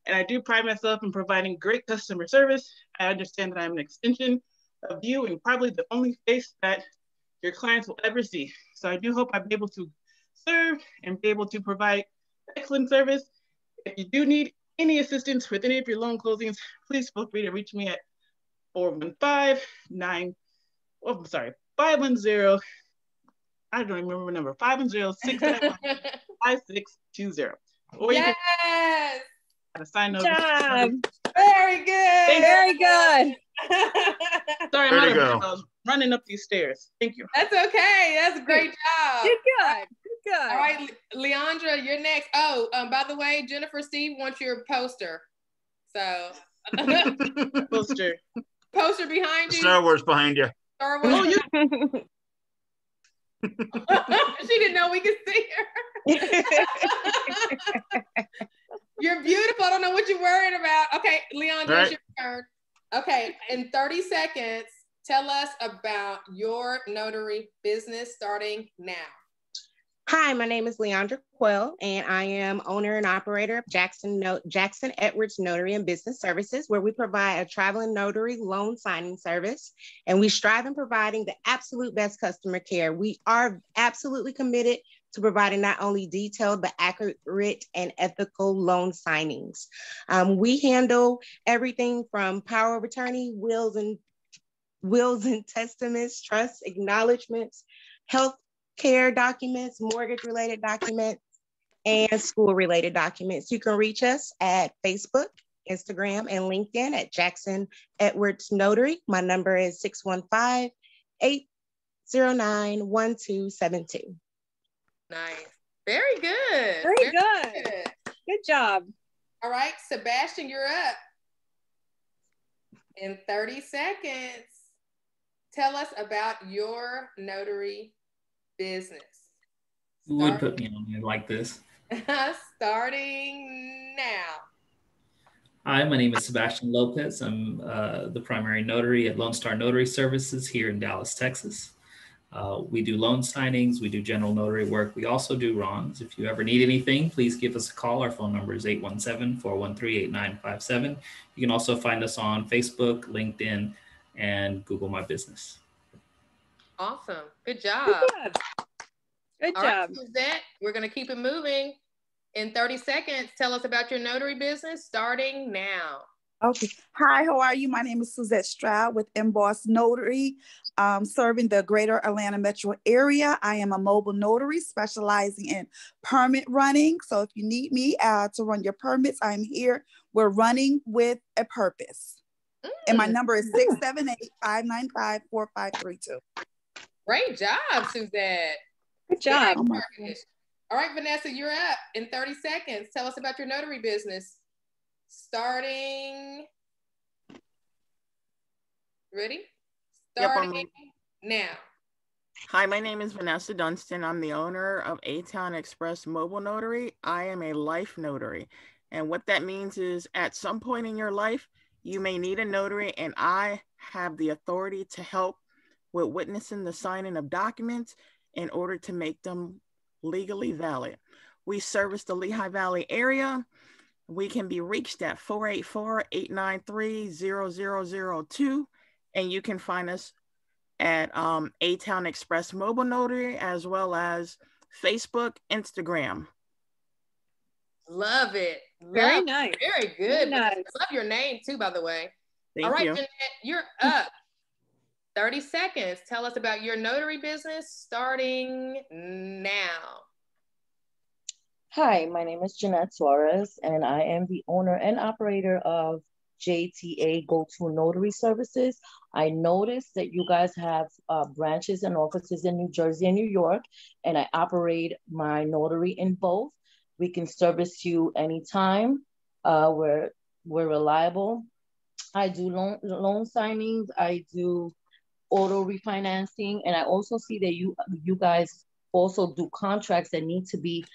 and I do pride myself in providing great customer service. I understand that I'm an extension of you and probably the only face that your clients will ever see. So I do hope I'll be able to serve and be able to provide excellent service. If you do need any assistance with any of your loan closings, please feel free to reach me at 510, I don't remember the number, 510-691-5620. Or you can Assign Notary. Very good. Very good. Sorry, I was running up these stairs. Thank you. That's okay. That's a great job. Good. All right, Leandra, by the way, Jennifer, Steve wants your poster. So poster behind you. Star Wars behind you. Star Wars. Oh, she didn't know we could see her. You're beautiful. I don't know what you're worried about. Okay, Leon, it's your turn. Okay, in 30 seconds, tell us about your notary business starting now. Hi, my name is Leandra Quell, and I am owner and operator of Jackson Edwards Notary and Business Services, where we provide a traveling notary loan signing service, and we strive in providing the absolute best customer care. We are absolutely committed to providing not only detailed, but accurate and ethical loan signings. We handle everything from power of attorney, wills and testaments, trusts, acknowledgments, health care documents, mortgage-related documents, and school-related documents. You can reach us at Facebook, Instagram, and LinkedIn at Jackson Edwards Notary. My number is 615-809-1272. Nice. Very good. Very good. Good job. All right, Sebastian, you're up. In 30 seconds, tell us about your notary business. Who would put me on there like this? Starting now. Hi, my name is Sebastian Lopez. I'm the primary notary at Lone Star Notary Services here in Dallas, Texas. We do loan signings, we do general notary work. We also do RONs. If you ever need anything, please give us a call. Our phone number is 817-413-8957. You can also find us on Facebook, LinkedIn, and Google My Business. Awesome. Good job. Good job. All right, Suzette, we're going to keep it moving. In 30 seconds, tell us about your notary business starting now. Okay. Hi, how are you? My name is Suzette Stroud with Emboss Notary, serving the greater Atlanta metro area. I am a mobile notary specializing in permit running. So if you need me to run your permits, I'm here. We're running with a purpose. And my number is 678-595-4532. Great job, Suzette. Good job. Oh all right, Vanessa, you're up. In 30 seconds, tell us about your notary business. Starting. Ready? Starting now. Hi, my name is Vanessa Dunstan. I'm the owner of A-Town Express Mobile Notary. I am a life notary. And what that means is at some point in your life, you may need a notary, and I have the authority to help with witnessing the signing of documents in order to make them legally valid. We service the Lehigh Valley area. We can be reached at 484-893-0002, and you can find us at A-Town Express Mobile Notary, as well as Facebook, Instagram. Love it. Very nice. Very good. Very nice. I love your name too, by the way. Thank All right, you. Jeanette, you're up. 30 seconds. Tell us about your notary business starting now. Hi, my name is Jeanette Suarez, and I am the owner and operator of JTA Go-To Notary Services. I noticed that you guys have branches and offices in New Jersey and New York, and I operate my notary in both. We can service you anytime. We're reliable. I do loan signings. I do auto refinancing, and I also see that you guys also do contracts that need to be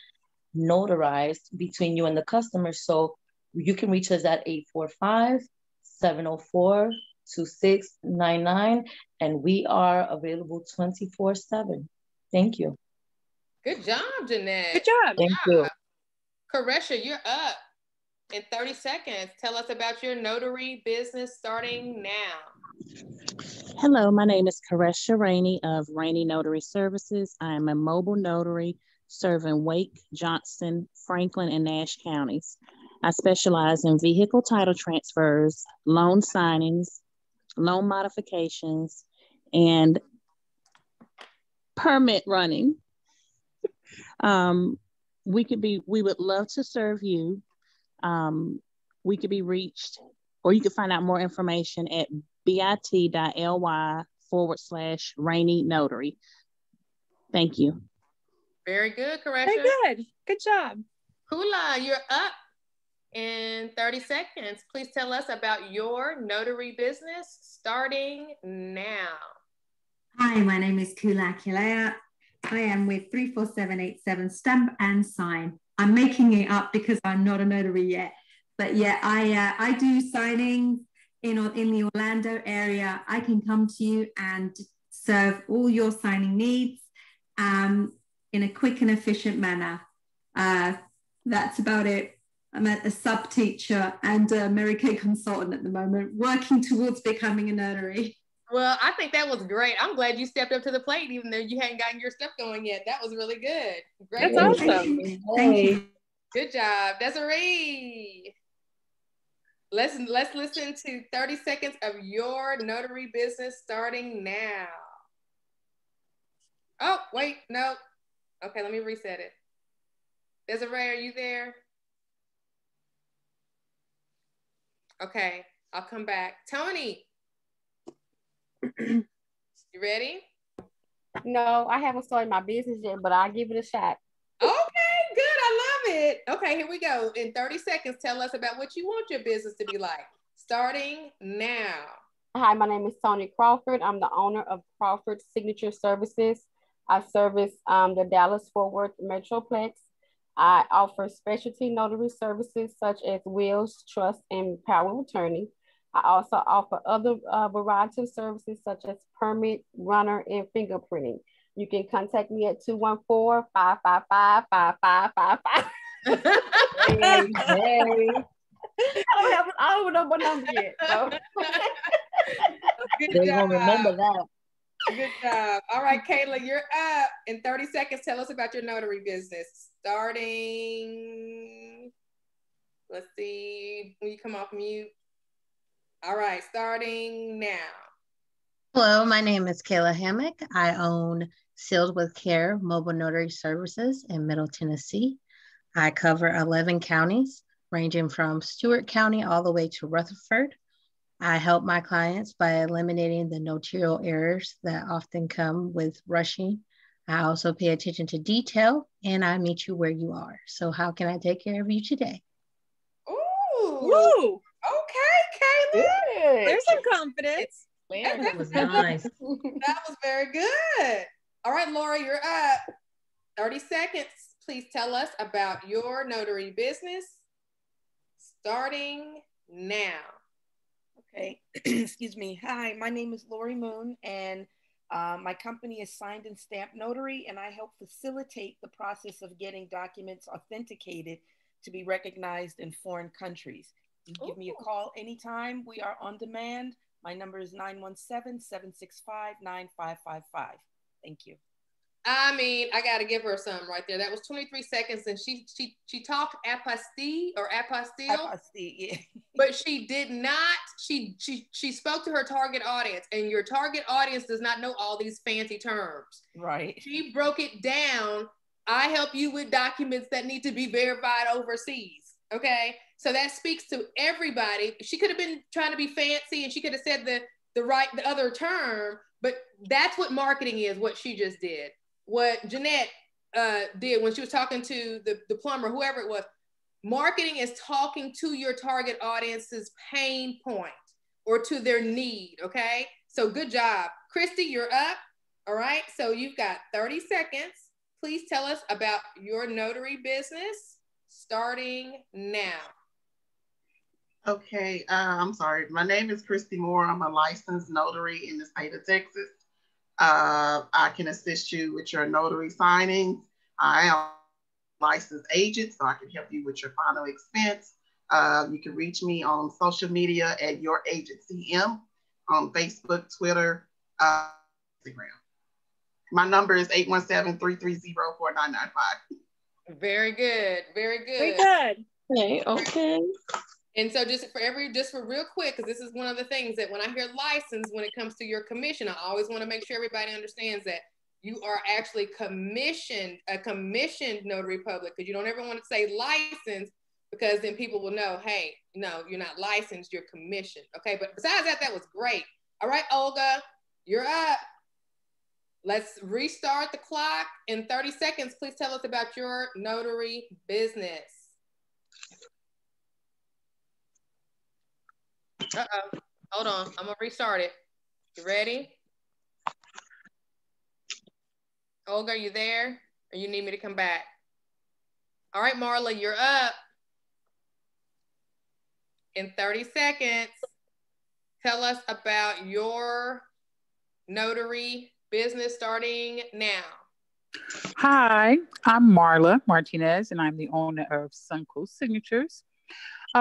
notarized between you and the customer. So you can reach us at 845-704-2699, and we are available 24/7. Thank you. Good job, Jeanette. Good job. Thank you. Karesha, you're up. In 30 seconds, tell us about your notary business starting now. Hello, my name is Karesha Rainey of Rainey Notary Services. I am a mobile notary serving Wake, Johnson, Franklin, and Nash counties. I specialize in vehicle title transfers, loan signings, loan modifications, and permit running. We would love to serve you. We could be reached, or you can find out more information at bit.ly/Rainey Notary. Thank you. Very good, Karesha. Very good. Good job. Kula, you're up in 30 seconds. Please tell us about your notary business starting now. Hi, my name is Kula Kilea. I am with 34787 Stamp and Sign. I'm making it up because I'm not a notary yet. But yeah, I do signings in the Orlando area. I can come to you and serve all your signing needs in a quick and efficient manner. That's about it. I'm a sub teacher and a Mary Kay consultant at the moment, working towards becoming a notary. Well, I think that was great. I'm glad you stepped up to the plate, even though you hadn't gotten your stuff going yet. That was really good. Great. That's awesome. Thank you. Good job, Desiree. Let's listen to 30 seconds of your notary business starting now. Oh, wait, no. Okay, let me reset it. Desiree, are you there? Okay, I'll come back. Tony, you ready? No, I haven't started my business yet, but I'll give it a shot. Okay, good. I love it. Okay, here we go. In 30 seconds, tell us about what you want your business to be like. Starting now. Hi, my name is Tony Crawford. I'm the owner of Crawford Signature Services. I service the Dallas-Fort Worth Metroplex. I offer specialty notary services such as wills, trust, and power of attorney. I also offer other variety of services such as permit, runner, and fingerprinting. You can contact me at 214-555-5555. Hey. I don't know my number yet. So. Good They're job. gonna remember that. Good job. All right, Kayla, you're up. In 30 seconds, tell us about your notary business. Starting, let's see, when you come off mute. All right, starting now. Hello, my name is Kayla Hammock. I own Sealed with Care Mobile Notary Services in Middle Tennessee. I cover 11 counties, ranging from Stewart County all the way to Rutherford. I help my clients by eliminating the notarial errors that often come with rushing. I also pay attention to detail, and I meet you where you are. So how can I take care of you today? Ooh. Okay, Kayla. Good. There's some confidence. That was nice. That was very good. All right, Laura, you're up. 30 seconds. Please tell us about your notary business starting now. Okay, excuse me. Hi, my name is Lori Moon, and my company is Signed and Stamped Notary, and I help facilitate the process of getting documents authenticated to be recognized in foreign countries. You can give me a call anytime. We are on demand. My number is 917-765-9555. Thank you. I mean, I got to give her some right there. That was 23 seconds, and she talked apostille or apostille. Apostille, yeah. But she did not. She spoke to her target audience, and your target audience does not know all these fancy terms. Right. She broke it down. I help you with documents that need to be verified overseas. Okay, so that speaks to everybody. She could have been trying to be fancy, and she could have said the other term, but that's what marketing is. What she just did. What Jeanette did when she was talking to the plumber, whoever it was, marketing is talking to your target audience's pain point or to their need, okay? So good job. Christy, you're up, all right? So you've got 30 seconds. Please tell us about your notary business starting now. Okay, I'm sorry. My name is Christy Moore. I'm a licensed notary in the state of Texas. I can assist you with your notary signings. I am a licensed agent, so I can help you with your final expense. You can reach me on social media at Your Agency M on Facebook, Twitter, Instagram. My number is 817-330-4995. Very good. Very good. Very good. Okay, okay. And so just for real quick, because this is one of the things that when I hear license, when it comes to your commission, I always want to make sure everybody understands that you are actually a commissioned notary public, because you don't ever want to say license, because then people will know, hey, no, you're not licensed, you're commissioned. Okay, but besides that, that was great. All right, Olga, you're up. Let's restart the clock in 30 seconds. Please tell us about your notary business. Uh-oh. Hold on. I'm going to restart it. You ready? Olga, are you there? Or you need me to come back? All right, Marla, you're up. In 30 seconds, tell us about your notary business starting now. Hi, I'm Marla Martinez, and I'm the owner of Suncoast Signatures.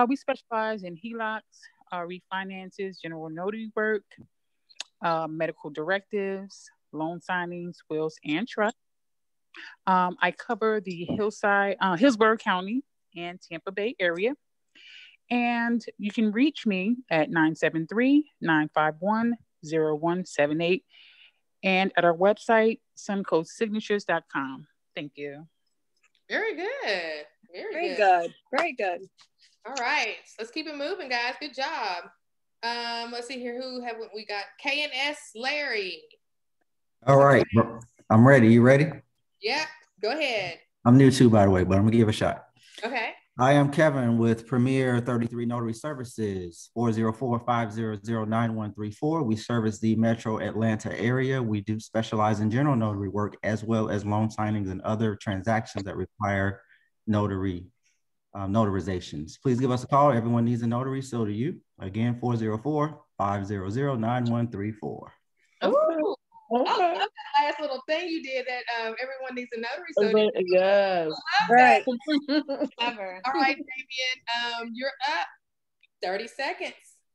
We specialize in HELOCs, refinances, general notary work, medical directives, loan signings, wills, and trusts. I cover the Hillsborough County and Tampa Bay area. And you can reach me at 973-951-0178 and at our website, suncoastsignatures.com. Thank you. Very good. Very good. Very good. All right. Let's keep it moving, guys. Good job. Let's see here. Who have we got? K&S Larry. All right. I'm ready. You ready? Yeah. Go ahead. I'm new too, by the way, but I'm going to give it a shot. Okay. I am Kevin with Premier 33 Notary Services, 404-500-9134. We service the Metro Atlanta area. We do specialize in general notary work as well as loan signings and other transactions that require notarizations. Please give us a call. Everyone needs a notary, so do you. Again, 404-500-9134. Ooh. Okay. I love that last little thing you did that everyone needs a notary. So yes. Right. Clever. All right, Damien, you're up. 30 seconds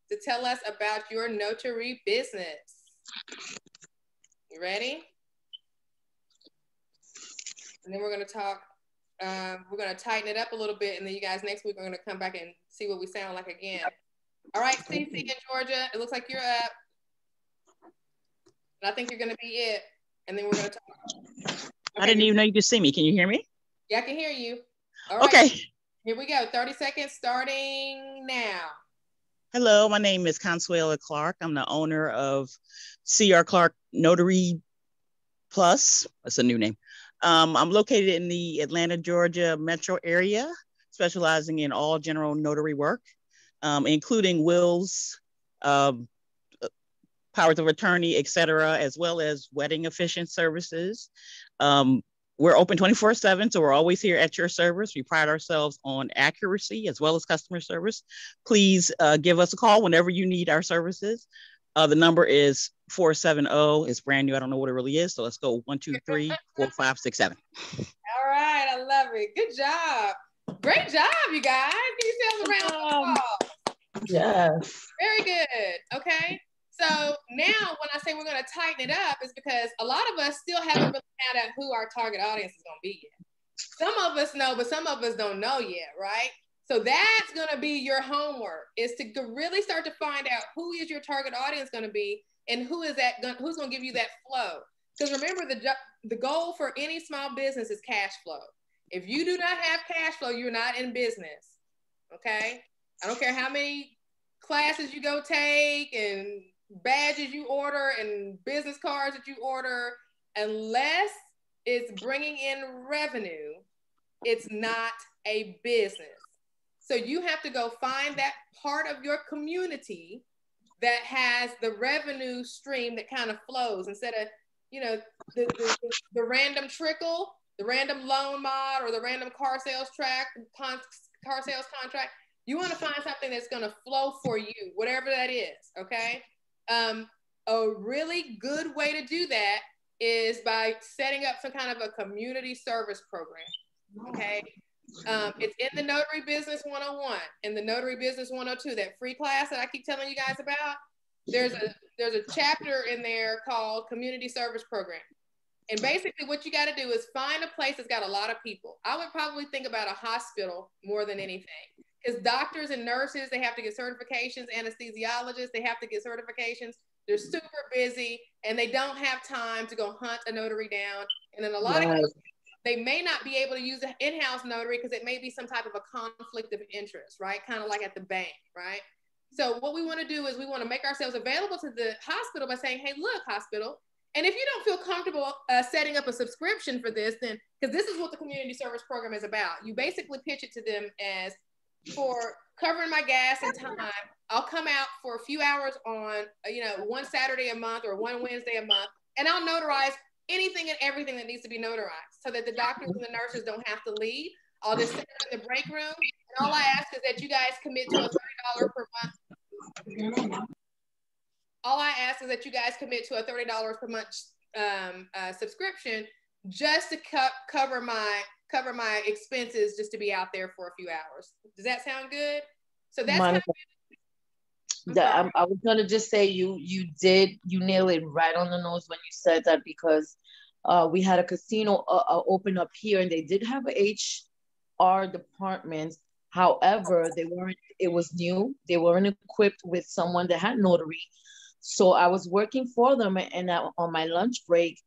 to tell us about your notary business. You ready? And then we're going to talk, we're going to tighten it up a little bit. And then you guys, next week, we're going to come back and see what we sound like again. All right, CC in Georgia, it looks like you're up. I think you're going to be it. And then we're going to talk. Okay. I didn't even know you could see me. Can you hear me? Yeah, I can hear you. All right. Okay. Here we go. 30 seconds starting now. Hello, my name is Consuela Clark. I'm the owner of C.R. Clark Notary Plus. That's a new name. I'm located in the Atlanta, Georgia metro area, specializing in all general notary work, including wills, powers of attorney, et cetera, as well as wedding officiant services. We're open 24/7, so we're always here at your service. We pride ourselves on accuracy as well as customer service. Please give us a call whenever you need our services. The number is 470. It's brand new. I don't know what it really is. So let's go 1, 2, 3, 4, 5, 6, 7. All right. I love it. Good job. Great job, you guys. Give yourselves a round of applause. Yes. Very good. Okay. So now when I say we're going to tighten it up, it's because a lot of us still haven't really found out who our target audience is going to be yet. Some of us know, but some of us don't know yet, right? So that's going to be your homework, is to really start to find out who is your target audience going to be and who's going to give you that flow. Because remember, the goal for any small business is cash flow. If you do not have cash flow, you're not in business, okay? I don't care how many classes you go take and badges you order and business cards that you order, unless it's bringing in revenue, it's not a business. So you have to go find that part of your community that has the revenue stream that kind of flows instead of, you know, the random trickle, the random loan mod, or the random car sales contract. You want to find something that's going to flow for you, whatever that is, okay? A really good way to do that is by setting up some kind of a community service program, okay? It's in the Notary Business 101 and the Notary Business 102, that free class that I keep telling you guys about. There's a chapter in there called Community Service Program. And basically what you got to do is find a place that's got a lot of people. I would probably think about a hospital more than anything. Because doctors and nurses, they have to get certifications. Anesthesiologists, they have to get certifications. They're super busy and they don't have time to go hunt a notary down. And in a lot of cases, they may not be able to use an in-house notary because it may be some type of a conflict of interest, right? Kind of like at the bank, right? So what we want to do is we want to make ourselves available to the hospital by saying, hey, look, hospital. And if you don't feel comfortable setting up a subscription for this, then, because this is what the community service program is about. You basically pitch it to them as, for covering my gas and time. I'll come out for a few hours on, one Saturday a month or one Wednesday a month, and I'll notarize anything and everything that needs to be notarized so that the doctors and the nurses don't have to leave. I'll just sit in the break room, and all I ask is that you guys commit to a $30 per month. All I ask is that you guys commit to a $30 per month subscription just to cover my expenses, just to be out there for a few hours. Does that sound good? So that's Monica, I was gonna just say you nailed it right on the nose when you said that, because we had a casino open up here, and they did have a HR department. However, it was new. They weren't equipped with someone that had notary. So I was working for them, and on my lunch break,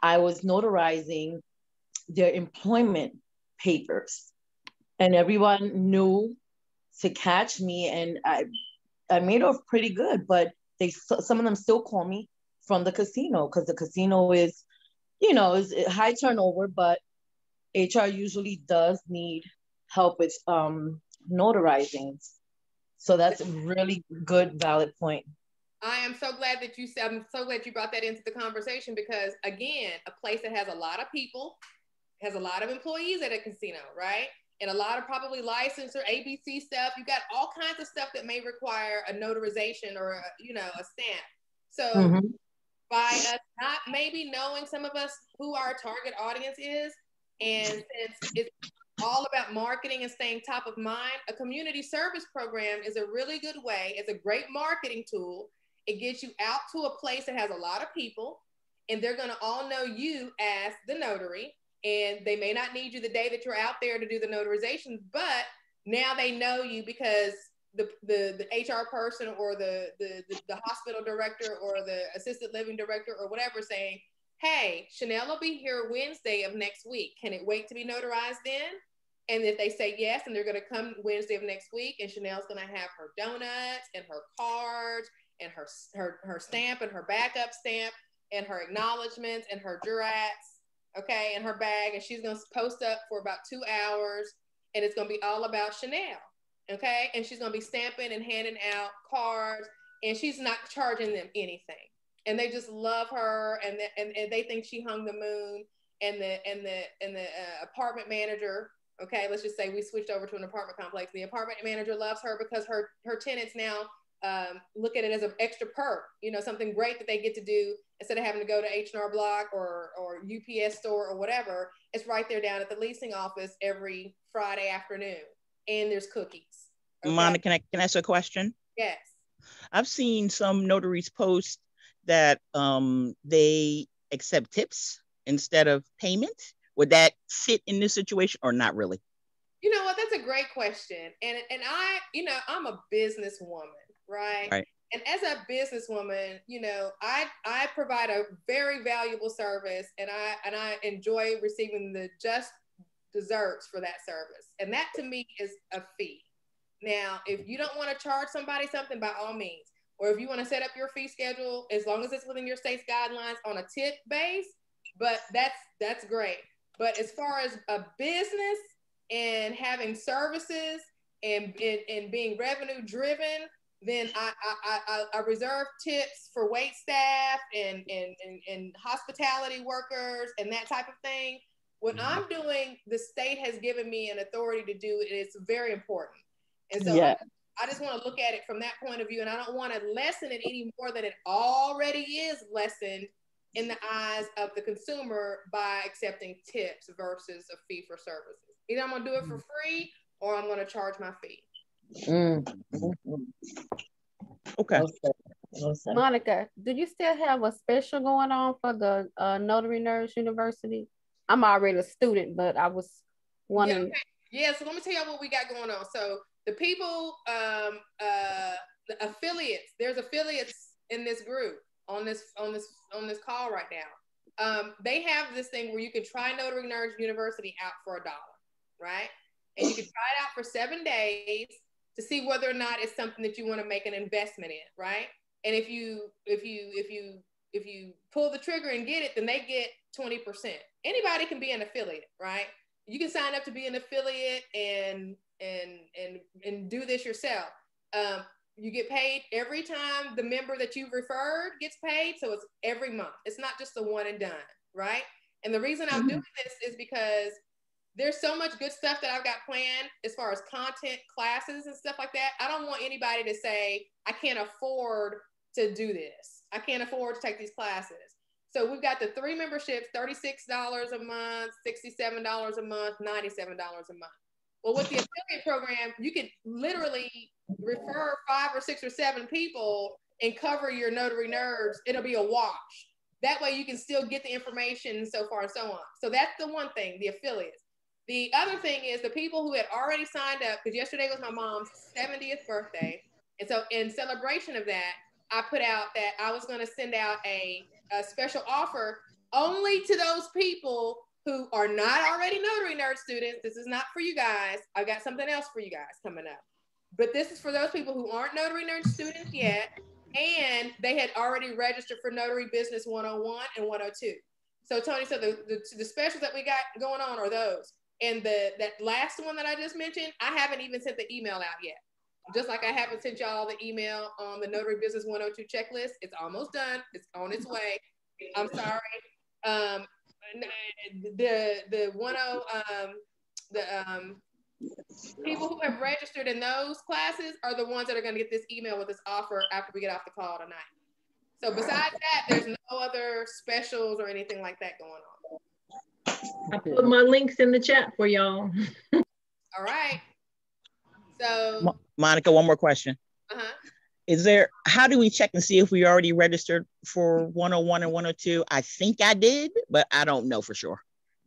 I was notarizing their employment papers, and everyone knew to catch me, and I made off pretty good. But some of them still call me from the casino, because the casino is high turnover, but HR usually does need help with notarizing. So that's a really good, valid point. I am so glad that I'm so glad you brought that into the conversation, because again, a place that has a lot of people, has a lot of employees at a casino, right? And a lot of probably licensed or ABC stuff. You got all kinds of stuff that may require a notarization or a stamp. So by us not maybe knowing, some of us, who our target audience is, and since it's all about marketing and staying top of mind, a community service program is a really good way. It's a great marketing tool. It gets you out to a place that has a lot of people, and they're going to all know you as the notary. And they may not need you the day that you're out there to do the notarization, but now they know you because the HR person or the hospital director or the assisted living director or whatever saying, hey, Chanel will be here Wednesday of next week. Can it wait to be notarized then? And if they say yes, and they're going to come Wednesday of next week, and Chanel's going to have her donuts and her cards and her stamp and her backup stamp and her acknowledgments and her jurats, okay, and her bag, and she's going to post up for about 2 hours, and it's going to be all about Chanel, okay? And she's going to be stamping and handing out cards, and she's not charging them anything. And they just love her, and they think she hung the moon. And the apartment manager, okay, let's just say we switched over to an apartment complex. The apartment manager loves her because her tenants now look at it as an extra perk, something great that they get to do instead of having to go to H&R Block or UPS store or whatever. It's right there down at the leasing office every Friday afternoon, and there's cookies. Okay? Monica, can I ask a question? Yes. I've seen some notaries post that they accept tips instead of payment. Would that fit in this situation or not really? You know what? That's a great question. And I'm a businesswoman, right? Right. And as a businesswoman, I provide a very valuable service, and I enjoy receiving the just desserts for that service. And that to me is a fee. Now, if you don't want to charge somebody something, by all means, or if you want to set up your fee schedule, as long as it's within your state's guidelines on a tip base, but that's great. But as far as a business and having services and being revenue driven, then I reserve tips for wait staff and hospitality workers and that type of thing. What I'm doing, the state has given me an authority to do, and it's very important. And so I just want to look at it from that point of view, and I don't want to lessen it any more than it already is lessened in the eyes of the consumer by accepting tips versus a fee for services. Either I'm going to do it for free or I'm going to charge my fee. Okay. Monica, do you still have a special going on for the Notary Nerds University? I'm already a student, but I was wondering. Yeah, so let me tell you what we got going on. So the people, the affiliates, there's affiliates in this group on this call right now. They have this thing where you can try Notary Nerds University out for $1, right? And you can try it out for 7 days to see whether or not it's something that you want to make an investment in, right? And if you pull the trigger and get it, then they get 20%. Anybody can be an affiliate, right? you can sign up to be an affiliate and do this yourself. You get paid every time the member that you've referred gets paid. So it's every month. It's not just a one and done, right? And the reason I'm doing this is because there's so much good stuff that I've got planned as far as content, classes, and stuff like that. I don't want anybody to say, I can't afford to do this. I can't afford to take these classes. So we've got the 3 memberships, $36 a month, $67 a month, $97 a month. Well, with the affiliate program, you could literally refer 5 or 6 or 7 people and cover your notary nerds. It'll be a wash. That way you can still get the information and so far and so on. So that's the one thing, the affiliates. The other thing is the people who had already signed up, because yesterday was my mom's 70th birthday. And so in celebration of that, I put out that I was going to send out a special offer only to those people who are not already Notary Nerd students. This is not for you guys. I've got something else for you guys coming up. But this is for those people who aren't Notary Nerd students yet, and they had already registered for Notary Business 101 and 102. So Tony said the specials that we got going on are those. And that last one that I just mentioned, I haven't even sent the email out yet. Just like I haven't sent y'all the email on the Notary Business 102 checklist. It's almost done. It's on its way. I'm sorry. People who have registered in those classes are the ones that are going to get this email with this offer after we get off the call tonight. So besides that, there's no other specials or anything like that going on. I put my links in the chat for y'all. All right. So Monica, one more question. How do we check and see if we already registered for 101 and 102? I think I did, but I don't know for sure.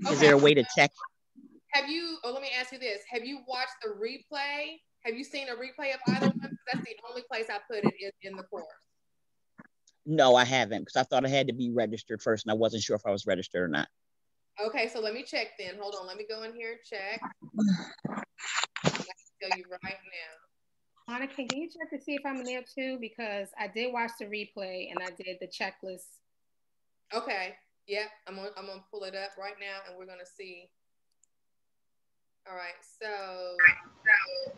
Okay. Is there a way to check? Let me ask you this. Have you watched the replay? Have you seen a replay of either one? That's the only place I put it in the course. No, I haven't, because I thought I had to be registered first, and I wasn't sure if I was registered or not. Okay, so let me check then. Hold on, let me go in here and check. I can tell you right now. Monica, can you check to see if I'm in there too? Because I did watch the replay and I did the checklist. Okay, yeah, I'm gonna pull it up right now and we're gonna see. All right, so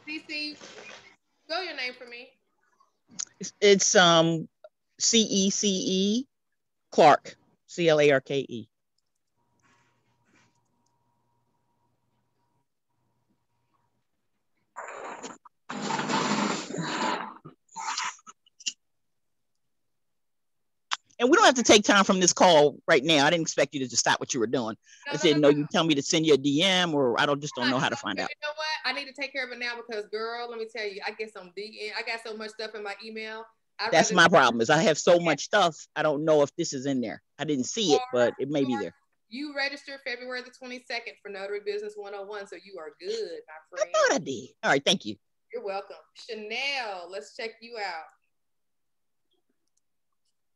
CC, spell your name for me. It's CECE Clarke, CLARKE. And we don't have to take time from this call right now. I didn't expect you to just stop what you were doing. I didn't know you tell me to send you a DM, or I don't know how to find out. You know what? I need to take care of it now because, girl, let me tell you, I get some DM. I got so much stuff in my email. That's my problem. Is I have so much stuff. I don't know if this is in there. I didn't see it, but it may be there. You registered February the 22nd for Notary Business 101, so you are good, my friend. I thought I did. All right, thank you. You're welcome. Chanel, let's check you out.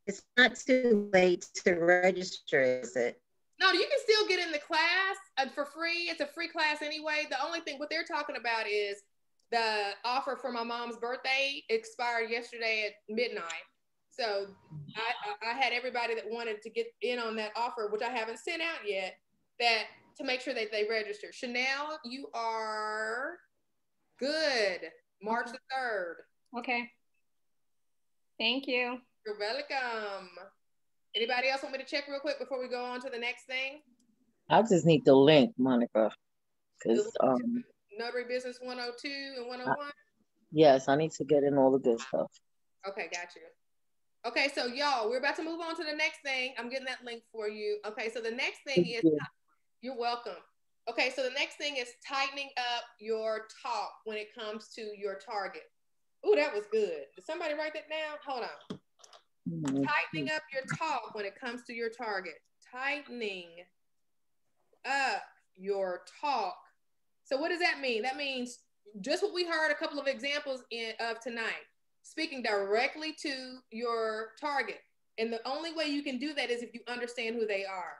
It's not too late to register, is it? No, you can still get in the class for free. It's a free class anyway. The only thing, what they're talking about is the offer for my mom's birthday expired yesterday at midnight. So I had everybody that wanted to get in on that offer, which I haven't sent out yet, that to make sure that they register. Chanel, you are good. March the 3rd. Okay. Thank you. You're welcome. Anybody else want me to check real quick before we go on to the next thing? I just need the link, Monica. Because Notary Business 102 and 101? Yes, I need to get in all the good stuff. Okay, got you. Okay, so y'all, we're about to move on to the next thing. I'm getting that link for you. Okay, so the next thing is, you're welcome. Okay, so the next thing is tightening up your talk when it comes to your target. Ooh, that was good. Did somebody write that down? Hold on. Tightening up your talk when it comes to your target. Tightening up your talk. So what does that mean? That means just what we heard a couple of examples of tonight. Speaking directly to your target. And the only way you can do that is if you understand who they are.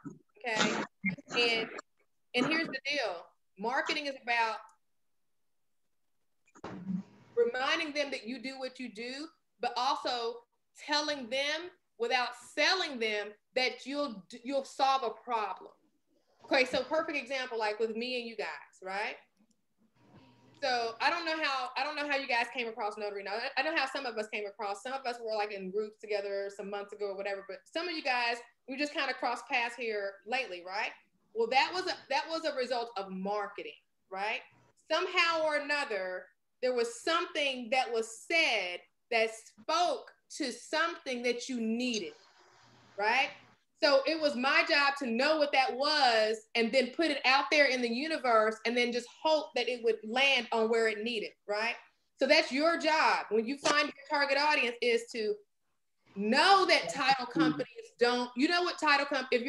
Okay? And here's the deal. Marketing is about reminding them that you do what you do, but also telling them without selling them that you'll solve a problem. Okay, so perfect example, like with me and you guys, right? So I don't know how you guys came across Notary. Now I know how some of us came across. Some of us were like in groups together some months ago or whatever. But some of you guys, we just kind of crossed paths here lately, right? Well, that was a result of marketing, right? Somehow or another, there was something that was said that spoke to something that you needed, right? So it was my job to know what that was and then put it out there in the universe and then just hope that it would land on where it needed, right? So that's your job. When you find your target audience is to know that title companies don't, you know what title company,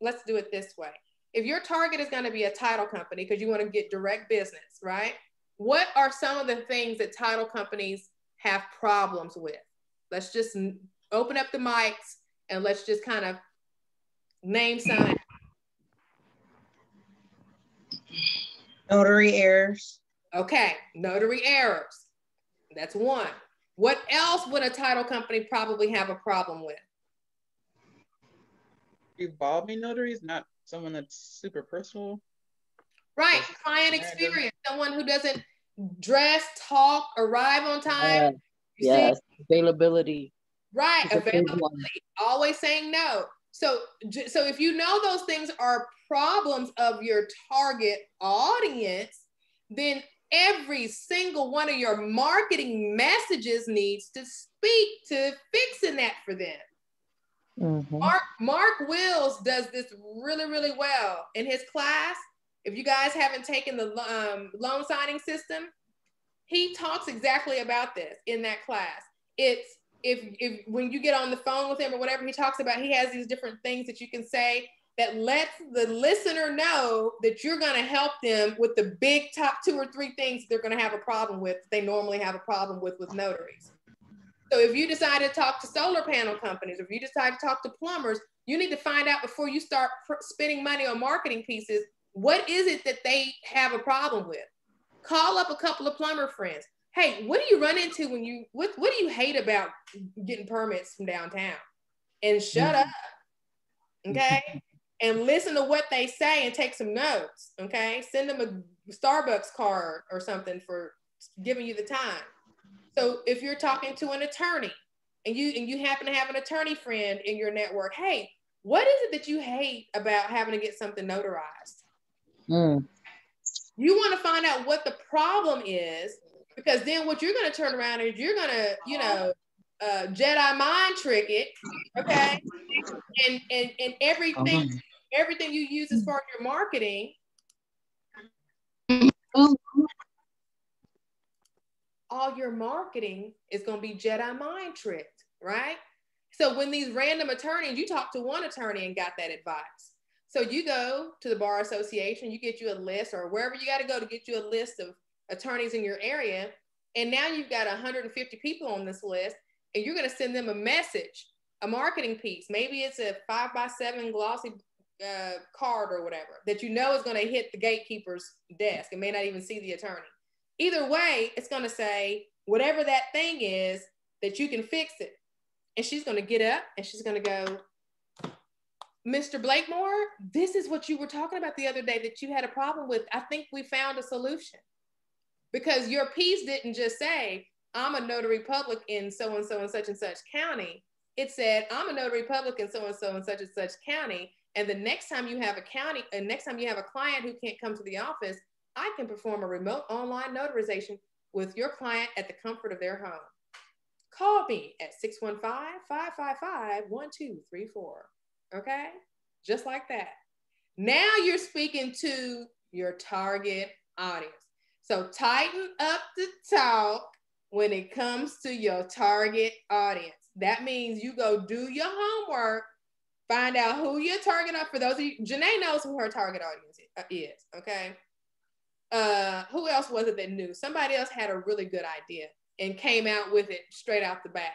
let's do it this way. If your target is going to be a title company because you want to get direct business, right? What are some of the things that title companies have problems with? Let's just open up the mics and let's just kind of name some. Notary errors. Okay, notary errors. That's one. What else would a title company probably have a problem with? Evolving notaries, not someone that's super personal. Right, client experience. Someone who doesn't dress, talk, arrive on time. Yes, availability. Right, availability. Always saying no. So if you know those things are problems of your target audience, then every single one of your marketing messages needs to speak to fixing that for them. Mm-hmm. Mark Wills does this really, really well in his class. If you guys haven't taken the loan signing system, he talks exactly about this in that class. It's if when you get on the phone with him or whatever, he talks about, he has these different things that you can say that lets the listener know that you're going to help them with the big top 2 or 3 things they're going to have a problem with, they normally have a problem with notaries. So if you decide to talk to solar panel companies, or if you decide to talk to plumbers, you need to find out before you start spending money on marketing pieces, what is it that they have a problem with? Call up a couple of plumber friends. Hey, what do you run into when you, what do you hate about getting permits from downtown? And shut up, okay? And listen to what they say and take some notes, okay? Send them a Starbucks card or something for giving you the time. So if you're talking to an attorney and you happen to have an attorney friend in your network, hey, what is it that you hate about having to get something notarized? You want to find out what the problem is, because then what you're going to turn around is you're going to, Jedi mind trick it, okay? And everything you use as far as your marketing, all your marketing is going to be Jedi mind tricked, right? So when these random attorneys, you talk to one attorney and got that advice. So you go to the bar association, you get you a list, or wherever you got to go to get you a list of attorneys in your area. And now you've got 150 people on this list, and you're going to send them a message, a marketing piece. Maybe it's a 5x7 glossy card or whatever that you know is going to hit the gatekeeper's desk and may not even see the attorney. Either way, it's going to say whatever that thing is that you can fix it. And she's going to get up and she's going to go, Mr. Blakemore, this is what you were talking about the other day that you had a problem with. I think we found a solution. Because your piece didn't just say, I'm a notary public in so-and-so and such county. It said, I'm a notary public in so-and-so and such county. And the next time you have next time you have a client who can't come to the office, I can perform a remote online notarization with your client at the comfort of their home. Call me at 615-555-1234. Okay? Just like that. Now you're speaking to your target audience. So tighten up the talk when it comes to your target audience. That means you go do your homework, find out who your target audience, for those of you, Janae knows who her target audience is, okay? Who else was it that knew? Somebody else had a really good idea and came out with it straight out the bat.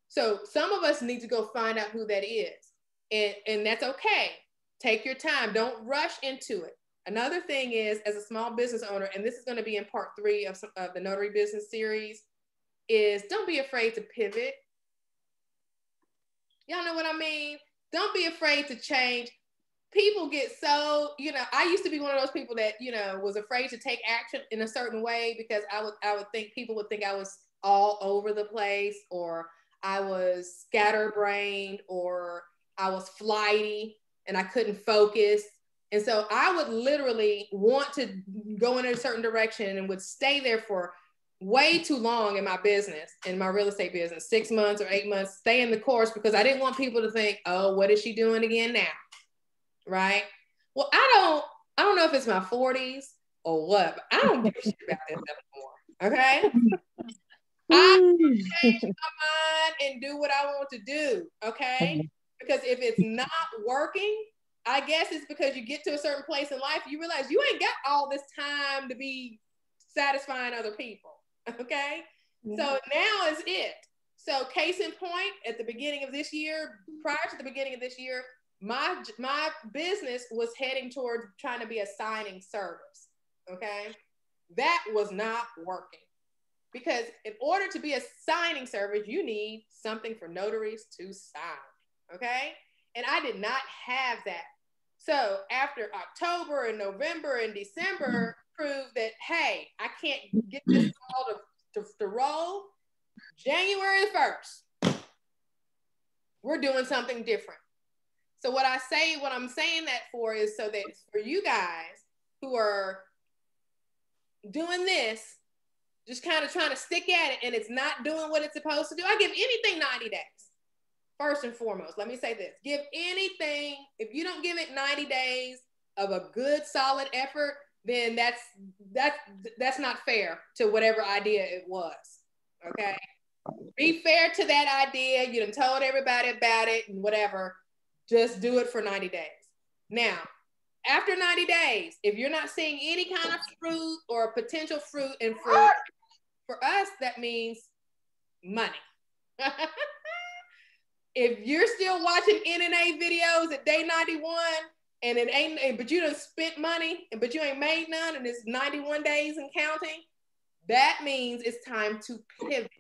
So some of us need to go find out who that is. And that's okay. Take your time. Don't rush into it. Another thing is, as a small business owner, and this is going to be in part 3 of the Notary Business Series, is don't be afraid to pivot. Y'all know what I mean? Don't be afraid to change. people get so, you know, I used to be one of those people that, you know, was afraid to take action in a certain way because I would think people would think I was all over the place, or I was scatterbrained, or I was flighty and I couldn't focus. And so I would literally want to go in a certain direction and would stay there for way too long in my business, in my real estate business, 6 months or 8 months, stay in the course, because I didn't want people to think, oh, what is she doing again now? Right? Well, I don't know if it's my 40s or what, but I don't give a shit about this anymore. Okay? I change my mind and do what I want to do. Okay? Because if it's not working, I guess it's because you get to a certain place in life, you realize you ain't got all this time to be satisfying other people. Okay? So now is it. So case in point, at the beginning of this year, prior to the beginning of this year, my business was heading towards trying to be a signing service. Okay? That was not working. Because in order to be a signing service, you need something for notaries to sign. Okay? And I did not have that. So after October and November and December proved that, hey, I can't get this ball to roll, January 1st, we're doing something different. So what I'm saying that for is so that for you guys who are doing this, just kind of trying to stick at it and it's not doing what it's supposed to do, I give anything 90 days. First and foremost, let me say this. Give anything, if you don't give it 90 days of a good, solid effort, then that's not fair to whatever idea it was, okay? Be fair to that idea. You done told everybody about it and whatever. Just do it for 90 days. Now, after 90 days, if you're not seeing any kind of fruit or potential fruit in fruit, for us, that means money. If you're still watching NNA videos at day 91 and it ain't, but you done spent money, but you ain't made none, and it's 91 days and counting, that means it's time to pivot.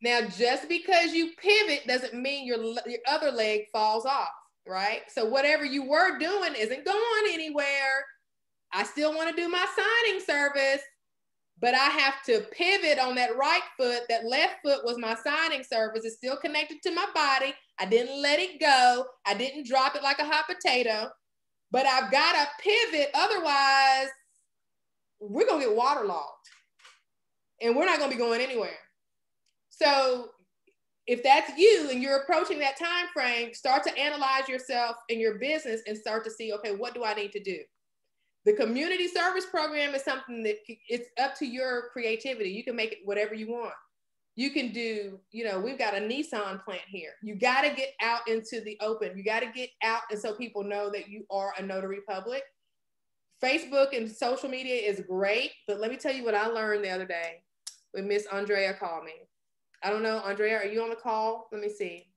Now, just because you pivot doesn't mean your other leg falls off, right? So whatever you were doing isn't going anywhere. I still want to do my signing service, but I have to pivot on that right foot. That left foot was my signing service. It's still connected to my body. I didn't let it go. I didn't drop it like a hot potato, but I've got to pivot. Otherwise, we're going to get waterlogged and we're not going to be going anywhere. So if that's you and you're approaching that time frame, start to analyze yourself and your business and start to see, okay, what do I need to do? The community service program is something that it's up to your creativity. You can make it whatever you want. You can do, you know, we've got a Nissan plant here. You got to get out into the open. You got to get out, and so people know that you are a notary public. Facebook and social media is great, but let me tell you what I learned the other day when Miss Andrea called me. I don't know, Andrea, are you on the call? Let me see.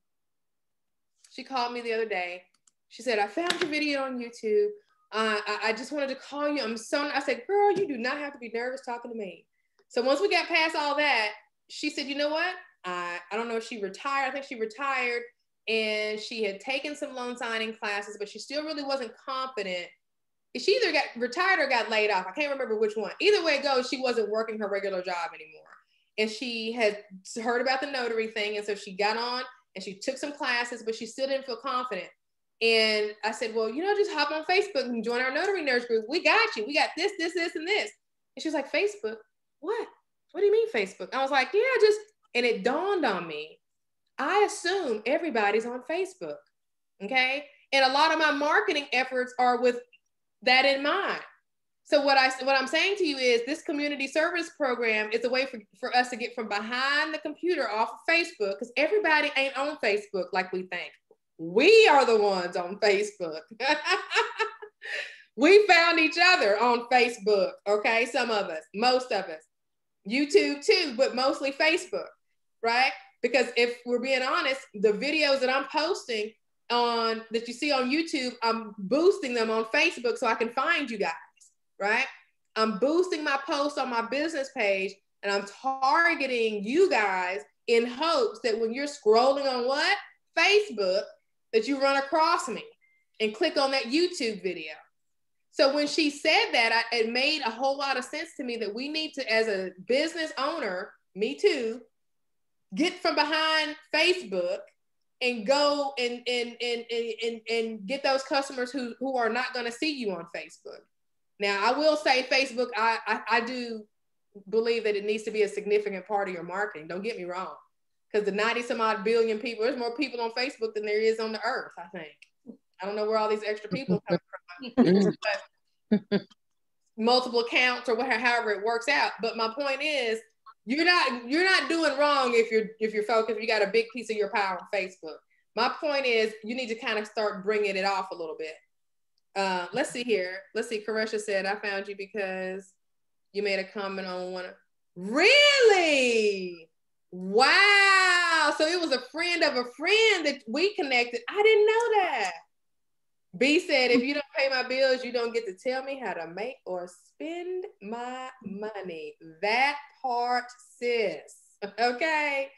She called me the other day. She said, I found your video on YouTube. I just wanted to call you. I said, girl, you do not have to be nervous talking to me. So once we got past all that, she said, you know what? I don't know if she retired. I think she retired, and she had taken some loan signing classes, but she still really wasn't confident. She either got retired or got laid off. I can't remember which one. Either way it goes, she wasn't working her regular job anymore. And she had heard about the notary thing. And so she got on and she took some classes, but she still didn't feel confident. And I said, well, you know, just hop on Facebook and join our Notary Nerds group. We got you. We got this, this, this, and this. And she was like, Facebook? What? What do you mean Facebook? I was like, yeah, and it dawned on me. I assume everybody's on Facebook, okay? And a lot of my marketing efforts are with that in mind. So what I'm saying to you is this community service program is a way for us to get from behind the computer off of Facebook, because everybody ain't on Facebook like we think. We are the ones on Facebook. We found each other on Facebook, okay? Some of us, most of us. YouTube too, but mostly Facebook, right? Because if we're being honest, the videos that I'm posting that you see on YouTube, I'm boosting them on Facebook so I can find you guys, right? I'm boosting my posts on my business page, and I'm targeting you guys in hopes that when you're scrolling on Facebook, that you run across me, and click on that YouTube video. So when she said that, it made a whole lot of sense to me that we need to, as a business owner, me too, get from behind Facebook and go and get those customers who are not going to see you on Facebook. Now, I will say Facebook, I do believe that it needs to be a significant part of your marketing. Don't get me wrong. Because the 90 some odd billion people, there's more people on Facebook than there is on the earth, I think. I don't know where all these extra people come from. But multiple accounts or however it works out. But my point is, you're not doing wrong if you're focused, you got a big piece of your power on Facebook. My point is, you need to kind of start bringing it off a little bit. Let's see here. Let's see. Karesha said, I found you because you made a comment on one. Really? Wow. So it was a friend of a friend that we connected. I didn't know that. B said, if you don't pay my bills, you don't get to tell me how to make or spend my money. That part, sis. Okay.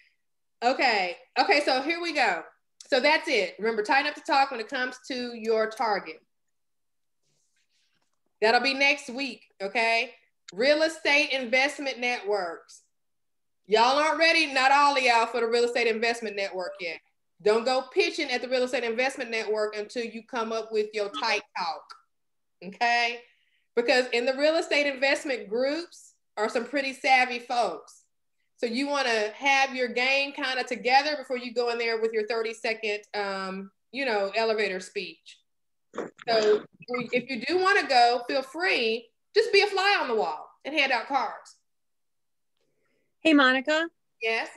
So here we go. So that's it. Remember, tighten up the talk when it comes to your target. That'll be next week. Okay. Real estate investment networks. Y'all aren't ready, not all of y'all, for the real estate investment network yet. Don't go pitching at the real estate investment network until you come up with your tight talk, okay? Because in the real estate investment groups are some pretty savvy folks. So you wanna have your game kind of together before you go in there with your 30-second, elevator speech. So if you do wanna go, feel free, just be a fly on the wall and hand out cards. Hey, Monica. Yes?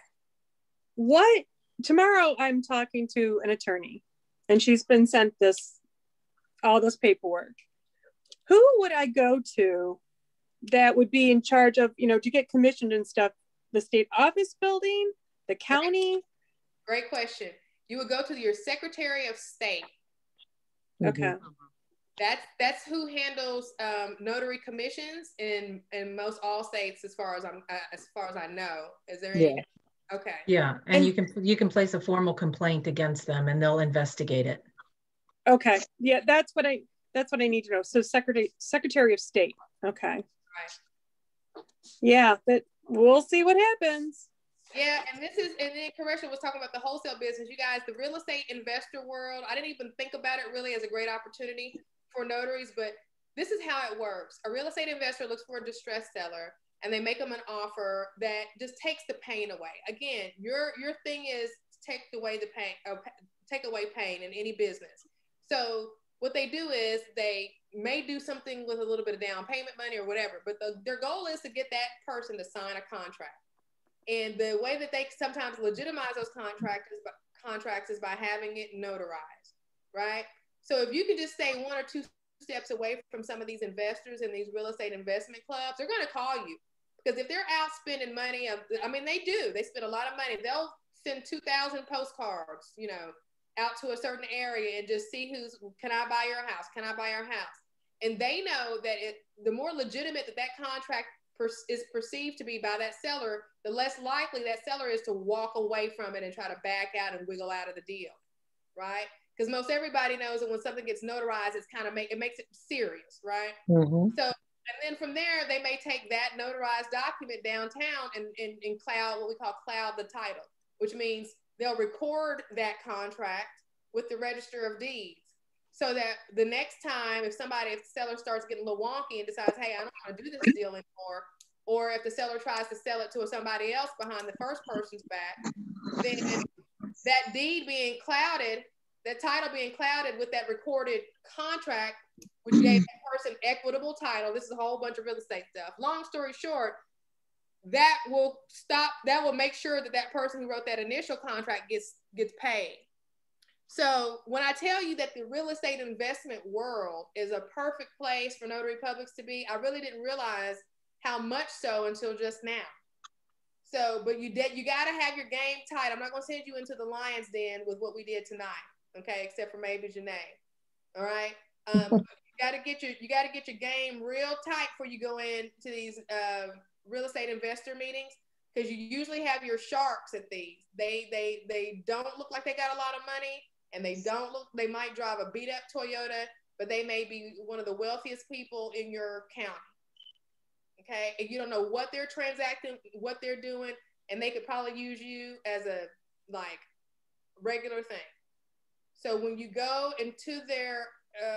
Tomorrow I'm talking to an attorney and she's been sent all this paperwork. Who would I go to that would be in charge of, to get commissioned and stuff? The state office building, the county? Great question. You would go to your Secretary of State. Okay. That's who handles notary commissions in most all states, as far as I know. Is there any? Okay. Yeah, and you can place a formal complaint against them, and they'll investigate it. Okay. Yeah, that's what I need to know. So Secretary of State. Okay. Right. Yeah, we'll see what happens. Yeah, and then Karesha was talking about the wholesale business. You guys, the real estate investor world, I didn't even think about it really as a great opportunity for notaries, but this is how it works. A real estate investor looks for a distressed seller, and they make them an offer that just takes the pain away. Again, your thing is take away pain in any business. So what they do is they may do something with a little bit of down payment money or whatever, but their goal is to get that person to sign a contract. And the way that they sometimes legitimize those contracts is by having it notarized, right? So if you can just stay 1 or 2 steps away from some of these investors in these real estate investment clubs, they're going to call you. Because if they're out spending money, they spend a lot of money. They'll send 2,000 postcards, out to a certain area and just see can I buy your house? Can I buy your house? And they know that the more legitimate that contract is perceived to be by that seller, the less likely that seller is to walk away from it and try to back out and wiggle out of the deal, right? Because most everybody knows that when something gets notarized, it makes it serious, right? Mm-hmm. So, and then from there, they may take that notarized document downtown and cloud, what we call cloud the title, which means they'll record that contract with the Register of Deeds. So that the next time, if the seller starts getting a little wonky and decides, hey, I don't want to do this deal anymore, or if the seller tries to sell it to somebody else behind the first person's back, then that deed being clouded, that title being clouded with that recorded contract, which gave that person equitable title. This is a whole bunch of real estate stuff. Long story short, that will make sure that person who wrote that initial contract gets paid. So when I tell you that the real estate investment world is a perfect place for notary publics to be, I really didn't realize how much so until just now. So, but you got to have your game tight. I'm not going to send you into the lion's den with what we did tonight, okay? Except for maybe Janae. All right. You got to get your game real tight before you go into these real estate investor meetings, because you usually have your sharks at these. They don't look like they got a lot of money, and they don't look, they might drive a beat up Toyota, but they may be one of the wealthiest people in your county. Okay. And you don't know what they're transacting, what they're doing, and they could probably use you as a like regular thing. So when you go into their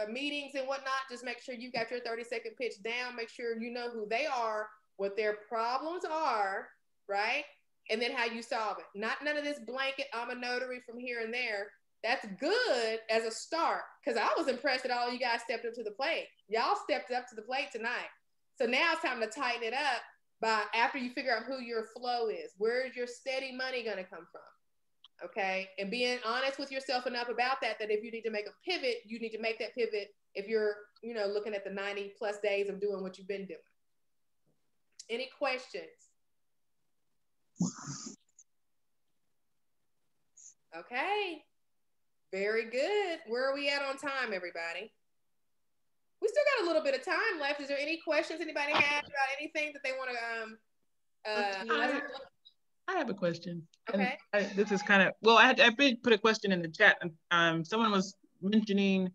meetings and whatnot, just make sure you got your 30-second pitch down. Make sure you know who they are, what their problems are, right? And then how you solve it. Not none of this blanket, I'm a notary from here and there. That's good as a start, because I was impressed that all you guys stepped up to the plate. Y'all stepped up to the plate tonight. So now it's time to tighten it up by after you figure out who your flow is. Where's your steady money going to come from? Okay. And being honest with yourself enough about that, that if you need to make a pivot, you need to make that pivot if you're, you know, looking at the 90 plus days of doing what you've been doing. Any questions? Okay. Very good. Where are we at on time, everybody? We still got a little bit of time left. Is there any questions anybody have about anything that they want to I have a question. Okay. And this is kind of, well, I put a question in the chat. Someone was mentioning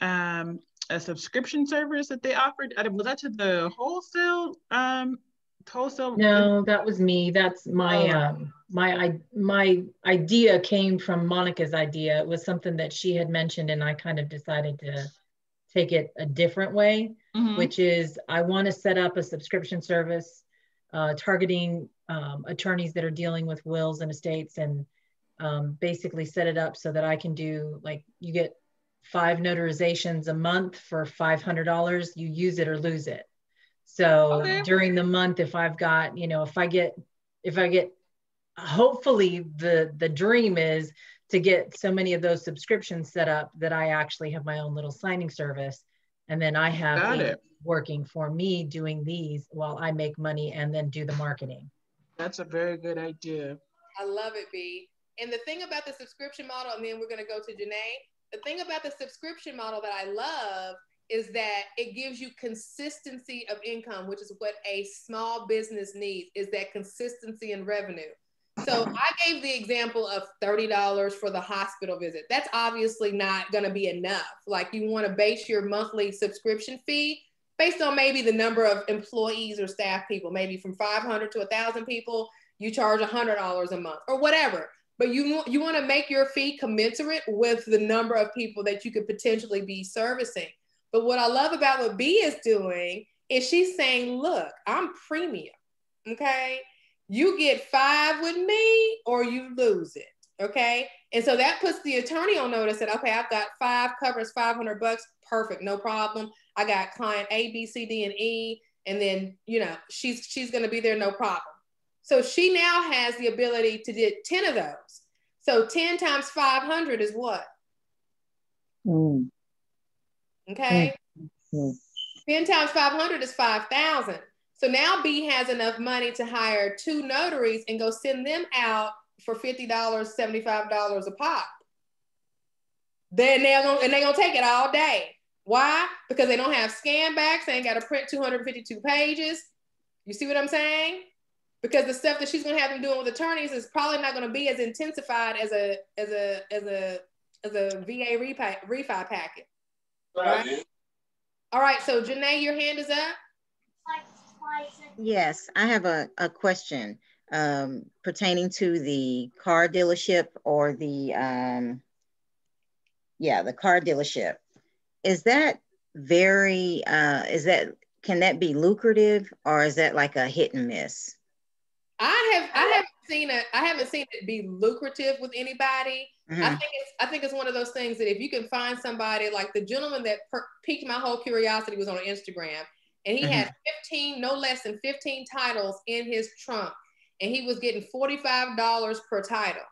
a subscription service that they offered. Was that to the wholesale? No, that was me. That's my my idea came from Monica's idea. It was something that she had mentioned, and I kind of decided to take it a different way, which is I want to set up a subscription service targeting attorneys that are dealing with wills and estates, and basically set it up so that I can do, like, you get 5 notarizations a month for $500. You use it or lose it. So during the month, if I've got, you know, if I get, hopefully the dream is to get so many of those subscriptions set up that I actually have my own little signing service. And then I have working for me doing these while I make money and then do the marketing. That's a very good idea. I love it, B. And the thing about the subscription model, and then we're going to go to Janae. The thing about the subscription model that I love is that it gives you consistency of income, which is what a small business needs, is that consistency in revenue. So I gave the example of $30 for the hospital visit. That's obviously not going to be enough. Like, you want to base your monthly subscription fee based on maybe the number of employees or staff people, maybe from 500 to 1,000 people, you charge $100 a month or whatever. But you want to make your fee commensurate with the number of people that you could potentially be servicing. But what I love about what B is doing is she's saying, look, I'm premium, okay? You get 5 with me or you lose it, okay? And so that puts the attorney on notice that, okay, I've got 5 covers, $500, perfect, no problem. I got client A, B, C, D, and E, and then, you know, she's gonna be there, no problem. So she now has the ability to do 10 of those. So 10 times 500 is what? Okay. 10 times 500 is 5,000. So now B has enough money to hire 2 notaries and go send them out for $50, $75 a pop. Then they're gonna take it all day. Why? Because they don't have scan backs. They ain't got to print 252 pages. You see what I'm saying? Because the stuff that she's gonna have them doing with attorneys is probably not gonna be as intensified as a VA refi packet. Right? All right, so Janae, your hand is up. Yes, I have a question pertaining to the car dealership or the car delership. Is that can that be lucrative, or is that like a hit and miss? I haven't seen it be lucrative with anybody. I think it's one of those things that if you can find somebody, like the gentleman that piqued my whole curiosity was on Instagram, and he had no less than 15 titles in his trunk, and he was getting $45 per title.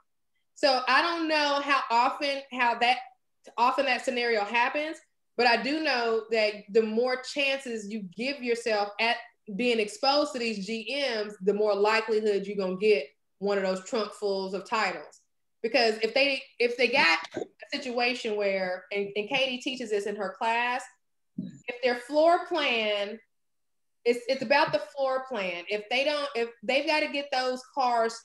So I don't know how often that scenario happens, but I do know that the more chances you give yourself at being exposed to these GMs, the more likelihood you're gonna get one of those trunk fulls of titles. Because if they got a situation where, and Katie teaches this in her class, if their floor plan, it's about the floor plan. If they've got to get those cars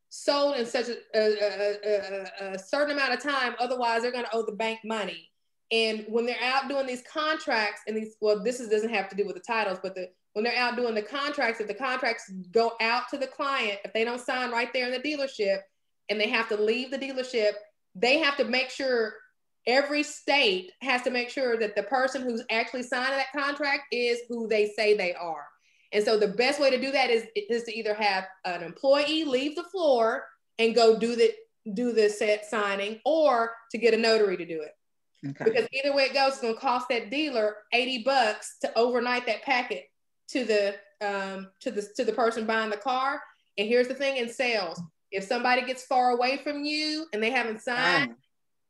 sold in such a certain amount of time. Otherwise, they're going to owe the bank money. And when they're out doing these contracts and these, well, doesn't have to do with the titles, but when they're out doing the contracts, if the contracts go out to the client, if they don't sign right there in the dealership and they have to leave the dealership, they have to make sure, every state has to make sure that the person who's actually signing that contract is who they say they are. And so the best way to do that is to either have an employee leave the floor and go do the set signing, or to get a notary to do it. Okay. Because either way it goes, it's going to cost that dealer $80 to overnight that packet to the person buying the car. And here's the thing in sales: if somebody gets far away from you and they haven't signed,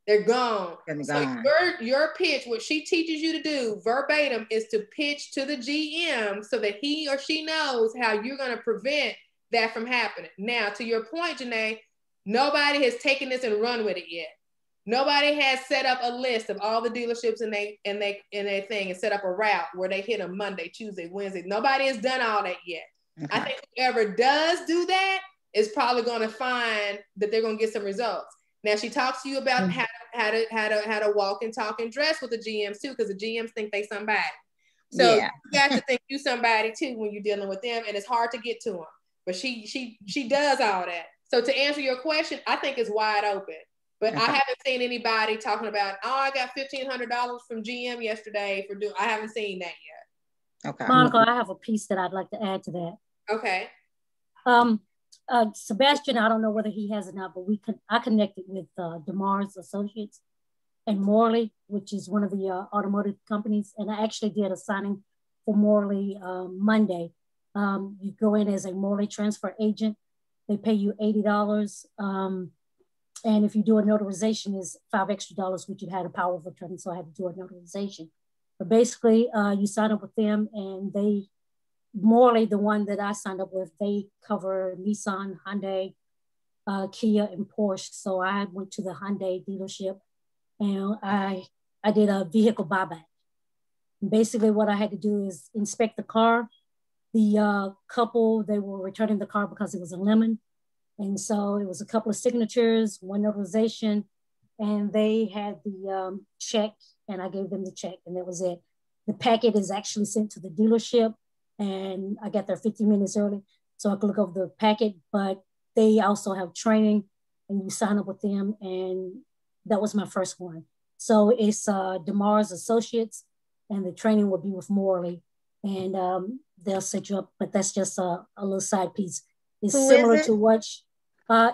they're gone. So your pitch, what she teaches you to do verbatim, is to pitch to the GM so that he or she knows how you're going to prevent that from happening. Now, to your point, Janae, nobody has taken this and run with it yet. Nobody has set up a list of all the dealerships and they thing and set up a route where they hit them Monday, Tuesday, Wednesday. Nobody has done all that yet. Okay. I think whoever does do that is probably going to find that they're going to get some results. Now, she talks to you about how to walk and talk and dress with the GMs too, because the GMs think they somebody. So you got to think you somebody too when you're dealing with them, and it's hard to get to them. But she does all that. So to answer your question, I think it's wide open. But I haven't seen anybody talking about, oh, I got $1,500 from GM yesterday for doing. I haven't seen that yet. Okay. Monica, I have a piece that I'd like to add to that. Okay. Sebastian, I don't know whether he has it now, but I connected with DeMars Associates and Morley, which is one of the automotive companies. And I actually did a signing for Morley Monday. You go in as a Morley transfer agent. They pay you $80. And if you do a notarization, is $5 extra, which you had a power of attorney, so I had to do a notarization. But basically, you sign up with them, and Morley, the one that I signed up with, they cover Nissan, Hyundai, Kia, and Porsche. So I went to the Hyundai dealership, and I did a vehicle buyback. And basically, what I had to do is inspect the car. The couple, they were returning the car because it was a lemon. And so it was a couple of signatures, one notarization, and they had the check, and I gave them the check, and that was it. The packet is actually sent to the dealership, and I got there 15 minutes early so I could look over the packet, but they also have training, and you sign up with them, and that was my first one. So it's DeMars Associates, and the training will be with Morley, and they'll set you up, but that's just a little side piece. It's similar to what...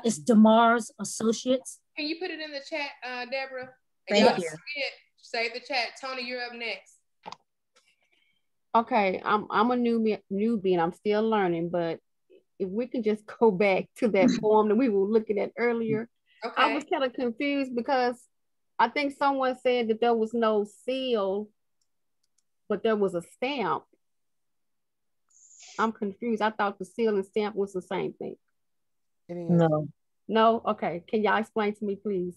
it's DeMars Associates. Can you put it in the chat, Deborah? Thank you. Save the chat. Tony, you're up next. Okay, I'm a newbie and I'm still learning, but if we can just go back to that form that we were looking at earlier. Okay. I was kind of confused because I think someone said that there was no seal, but there was a stamp. I'm confused. I thought the seal and stamp was the same thing. No. Okay. Can y'all explain to me, please?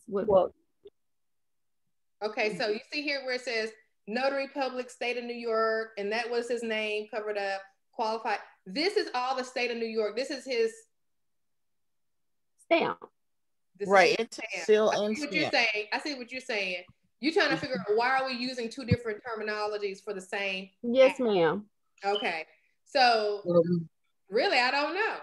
Okay. So you see here where it says Notary Public, State of New York, and that was his name covered up, qualified. This is all the state of New York. This is his stamp. Right. It's seal and stamp. I see what you're saying. You're trying to figure out why are we using two different terminologies for the same? Yes, ma'am. Okay. So really, I don't know.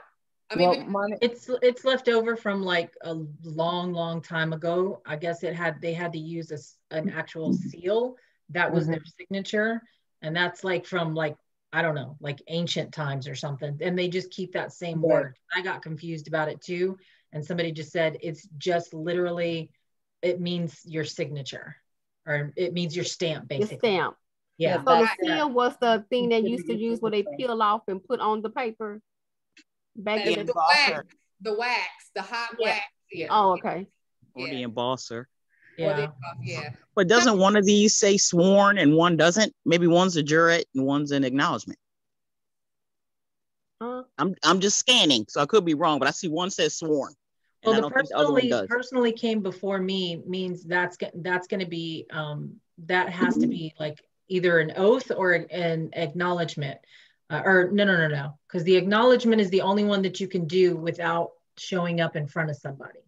I mean, it's left over from like a long time ago. I guess they had to use an actual seal that was their signature, and that's like from like, I don't know, like ancient times or something. And they just keep that same word. I got confused about it too, and somebody just said it's just literally, it means your signature, or it means your stamp, basically. Your stamp. Yeah. So the seal was the thing they used to use where they peel off and put on the paper. Back in the wax, the hot wax. Yeah. Oh, okay. Or the embosser. Yeah. But doesn't one of these say sworn and one doesn't? Maybe one's a jurat and one's an acknowledgement. I'm just scanning, so I could be wrong, but I see one says sworn. Well, the personally came before me means that's going to be that has to be like either an oath or an acknowledgement. Or no, because the acknowledgement is the only one that you can do without showing up in front of somebody,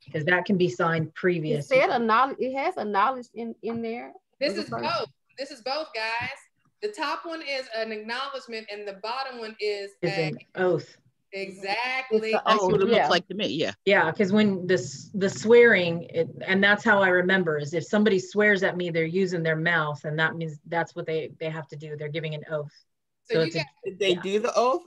because that can be signed It previous. said acknowledge. It has acknowledged in there. This is both. This is both, guys. The top one is an acknowledgement, and the bottom one is an oath. Exactly. That's what it looks like to me. Yeah. Yeah, because when the swearing, and that's how I remember, is if somebody swears at me, they're using their mouth, and that means that's what they have to do. They're giving an oath. So it's did they do the oath?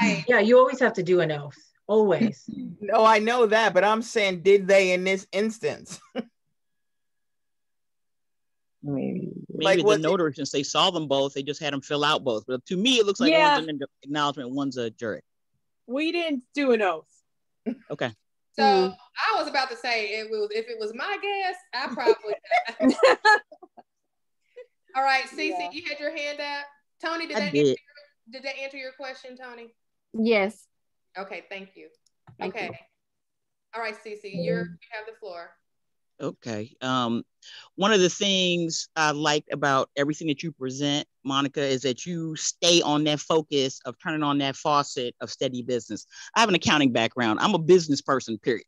Right. Yeah, you always have to do an oath. Always. No, I know that, but I'm saying, did they in this instance? Maybe Like, the notary, since they saw them both, they just had them fill out both. But to me, it looks like one's an acknowledgement, one's a jury. We didn't do an oath. Okay. So I was about to say, if it was my guess, I probably. All right, Cece, you had your hand up. Tony, did that answer your question, Tony? Yes. Okay, thank you. Thank okay. you. All right, Cece, you have the floor. Okay. One of the things I like about everything that you present, Monica, is that you stay on that focus of turning on that faucet of steady business. I have an accounting background. I'm a business person, period.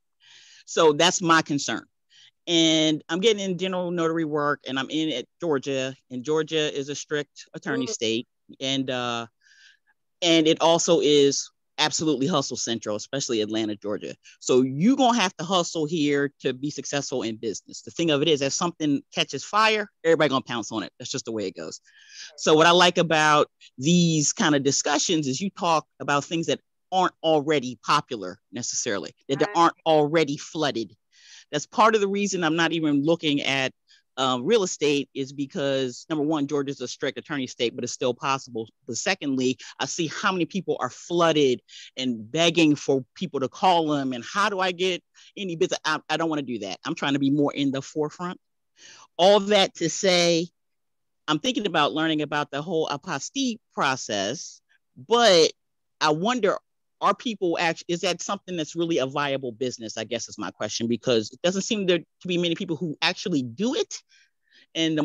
So that's my concern. And I'm getting in general notary work, and I'm in at Georgia, and Georgia is a strict attorney state. And it also is absolutely hustle central, especially Atlanta, Georgia. So you're going to have to hustle here to be successful in business. The thing of it is, if something catches fire, everybody going to pounce on it. That's just the way it goes. So what I like about these kind of discussions is you talk about things that aren't already popular necessarily, that aren't already flooded. That's part of the reason I'm not even looking at real estate, is because number one, Georgia's a strict attorney state, but it's still possible. But secondly, I see how many people are flooded and begging for people to call them. And how do I get any business? I don't want to do that. I'm trying to be more in the forefront. All that to say, I'm thinking about learning about the whole apostille process, but I wonder, are people actually, is that something that's really a viable business? I guess is my question, because it doesn't seem there to be many people who actually do it. And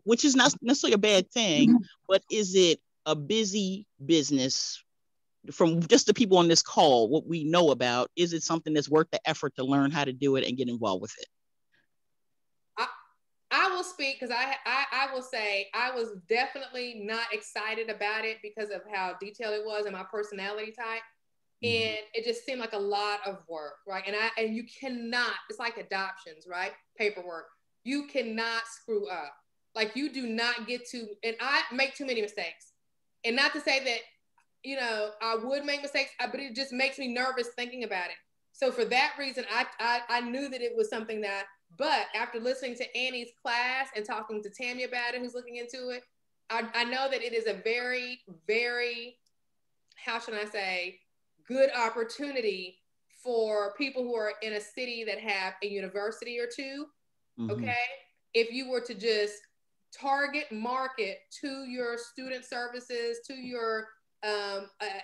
which is not necessarily a bad thing, but is it a busy business? From just the people on this call, what we know about, is it something that's worth the effort to learn how to do it and get involved with it? I will speak, because I will say I was definitely not excited about it because of how detailed it was and my personality type. And it just seemed like a lot of work, right? And you cannot, it's like adoptions, right? Paperwork. You cannot screw up. Like, you do not get to, and I make too many mistakes. And not to say that, I would make mistakes, but it just makes me nervous thinking about it. So for that reason, I knew that it was something that, but after listening to Annie's class and talking to Tammy about it, who's looking into it, I know that it is a very, very, how should I say, good opportunity for people who are in a city that have a university or two. Okay. If you were to just target market to your student services, to your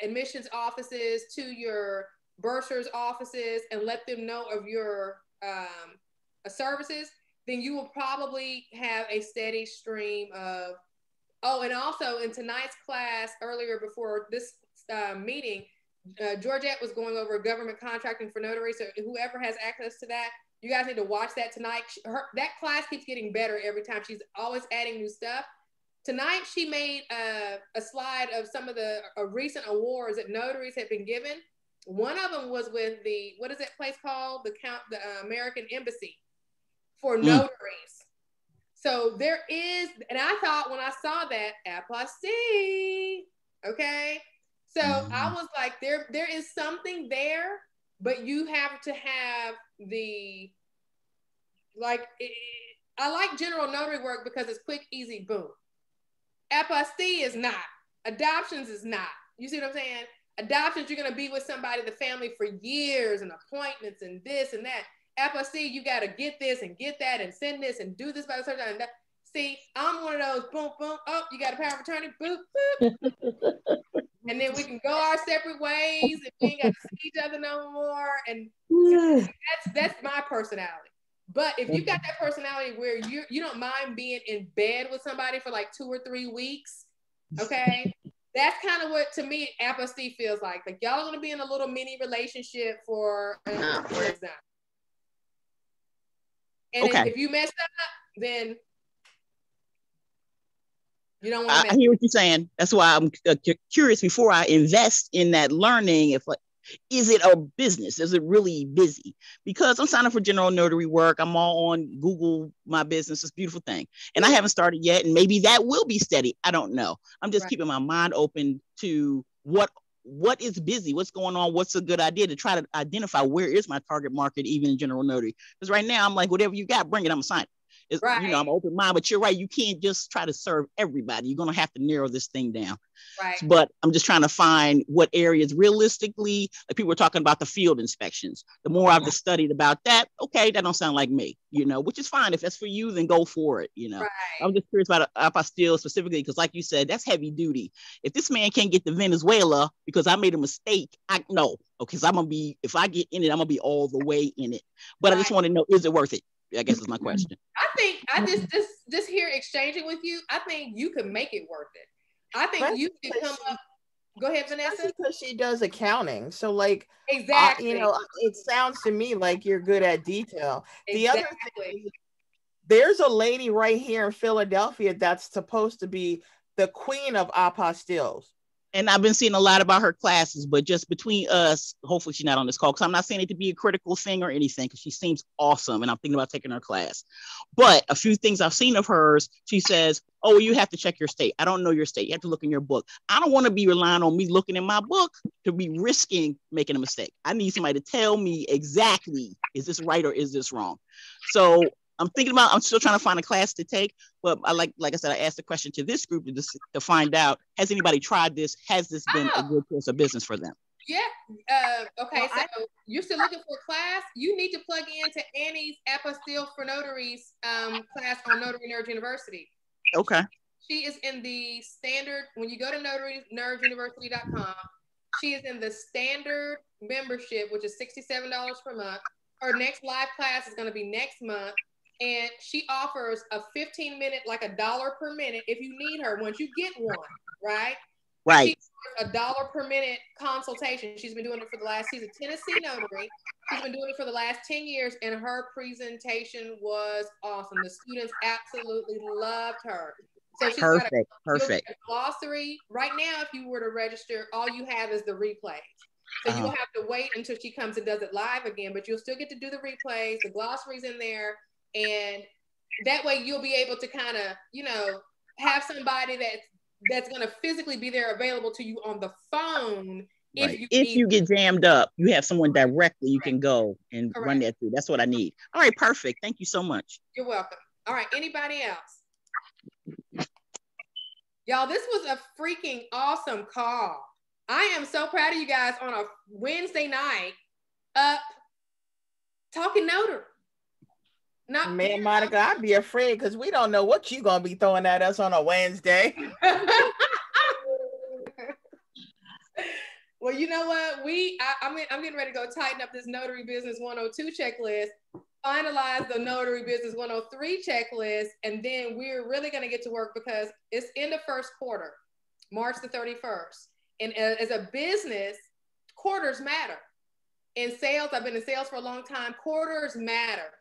admissions offices, to your bursar's offices, and let them know of your services, then you will probably have a steady stream of, and also in tonight's class earlier before this meeting, Georgette was going over government contracting for notaries. So whoever has access to that, you guys need to watch that tonight. That class keeps getting better every time. She's always adding new stuff. Tonight, she made a slide of some of the recent awards that notaries have been given. One of them was with the, what is that place called? The American Embassy for notaries. So there is, and I thought when I saw that, apostille, okay? So I was like, there is something there, but you have to have the, I like general notary work because it's quick, easy, boom. Apostille is not. Adoptions is not. You see what I'm saying? Adoptions, you're going to be with somebody, the family, for years, and appointments and this and that. Apostille, you got to get this and get that and send this and do this by a certain time. See, I'm one of those, boom, boom, oh, you got a power of attorney, boop, boop. And then we can go our separate ways, and we ain't got to see each other no more. And that's my personality. But if you got that personality where you don't mind being in bed with somebody for like 2 or 3 weeks, okay, That's kind of what, to me, apostille feels like. Like, y'all are going to be in a little mini relationship for and Okay. if you mess up, then you don't want to I hear what you're saying. That's why I'm curious before I invest in that learning. If like, is it a business? Is it really busy? Because I'm signing for general notary work. I'm all on Google My Business. It's a beautiful thing. And I haven't started yet. And maybe that will be steady. I don't know. I'm just keeping my mind open to what is busy, what's going on, what's a good idea to try to identify where is my target market, even in general notary. Because right now I'm like, whatever you got, bring it, I'm a signer. It's, you know, I'm open mind, but you're right. You can't just try to serve everybody. You're going to have to narrow this thing down. Right. But I'm just trying to find what areas realistically, like people were talking about the field inspections. The more I've just studied about that, okay, that don't sound like me, you know, which is fine. If that's for you, then go for it. You know, I'm just curious about apostille specifically, because like you said, that's heavy duty. If this man can't get to Venezuela because I made a mistake, I know, because I'm going to be, if I get in it, I'm going to be all the way in it. But I just want to know, is it worth it? I guess is my question. I think I just here exchanging with you, I think you could make it worth it. I think you can come up. Go ahead, Vanessa. Because she does accounting, so like exactly, you know, it sounds to me like you're good at detail. Exactly. The other thing is, there's a lady right here in Philadelphia that's supposed to be the queen of apostilles. And I've been seeing a lot about her classes, but just between us, hopefully she's not on this call, because I'm not saying it to be a critical thing or anything, because she seems awesome and I'm thinking about taking her class. But a few things I've seen of hers, she says, oh, you have to check your state. I don't know your state. You have to look in your book. I don't want to be relying on me looking in my book to be risking making a mistake. I need somebody to tell me exactly, is this right or is this wrong? So I'm thinking about, I'm still trying to find a class to take, but I like I said, I asked the question to this group to find out, has anybody tried this? Has this been a good course of business for them? Yeah. Okay. So you're still looking for a class? You need to plug into Annie's Apostille for Notaries class on Notary Nerds University. Okay. She is in the standard, when you go to notarynerdsuniversity.com, she is in the standard membership, which is $67 per month. Her next live class is going to be next month. And she offers a 15-minute, like $1 per minute if you need her once you get one, right? Right. She offers $1 per minute consultation. She's been doing it for the last, she's a Tennessee notary. She's been doing it for the last 10 years, and her presentation was awesome. The students absolutely loved her. So she's got a glossary. Right now, if you were to register, all you have is the replays. So you'll have to wait until she comes and does it live again, but you'll still get to do the replays. The glossary's in there. And that way you'll be able to kind of, you know, have somebody that's going to physically be there available to you on the phone. Right. If you get jammed up, you have someone directly you can go and run that through. That's what I need. All right, perfect. Thank you so much. You're welcome. All right, anybody else? Y'all, this was a freaking awesome call. I am so proud of you guys on a Wednesday night up talking notary. Not man, Monica, I'd be afraid because we don't know what you're gonna be throwing at us on a Wednesday. Well, you know what? I'm getting ready to go tighten up this Notary Business 102 checklist, finalize the Notary Business 103 checklist, and then we're really gonna get to work because it's in the first quarter, March the 31st. And as a business, quarters matter. In sales, I've been in sales for a long time, quarters matter.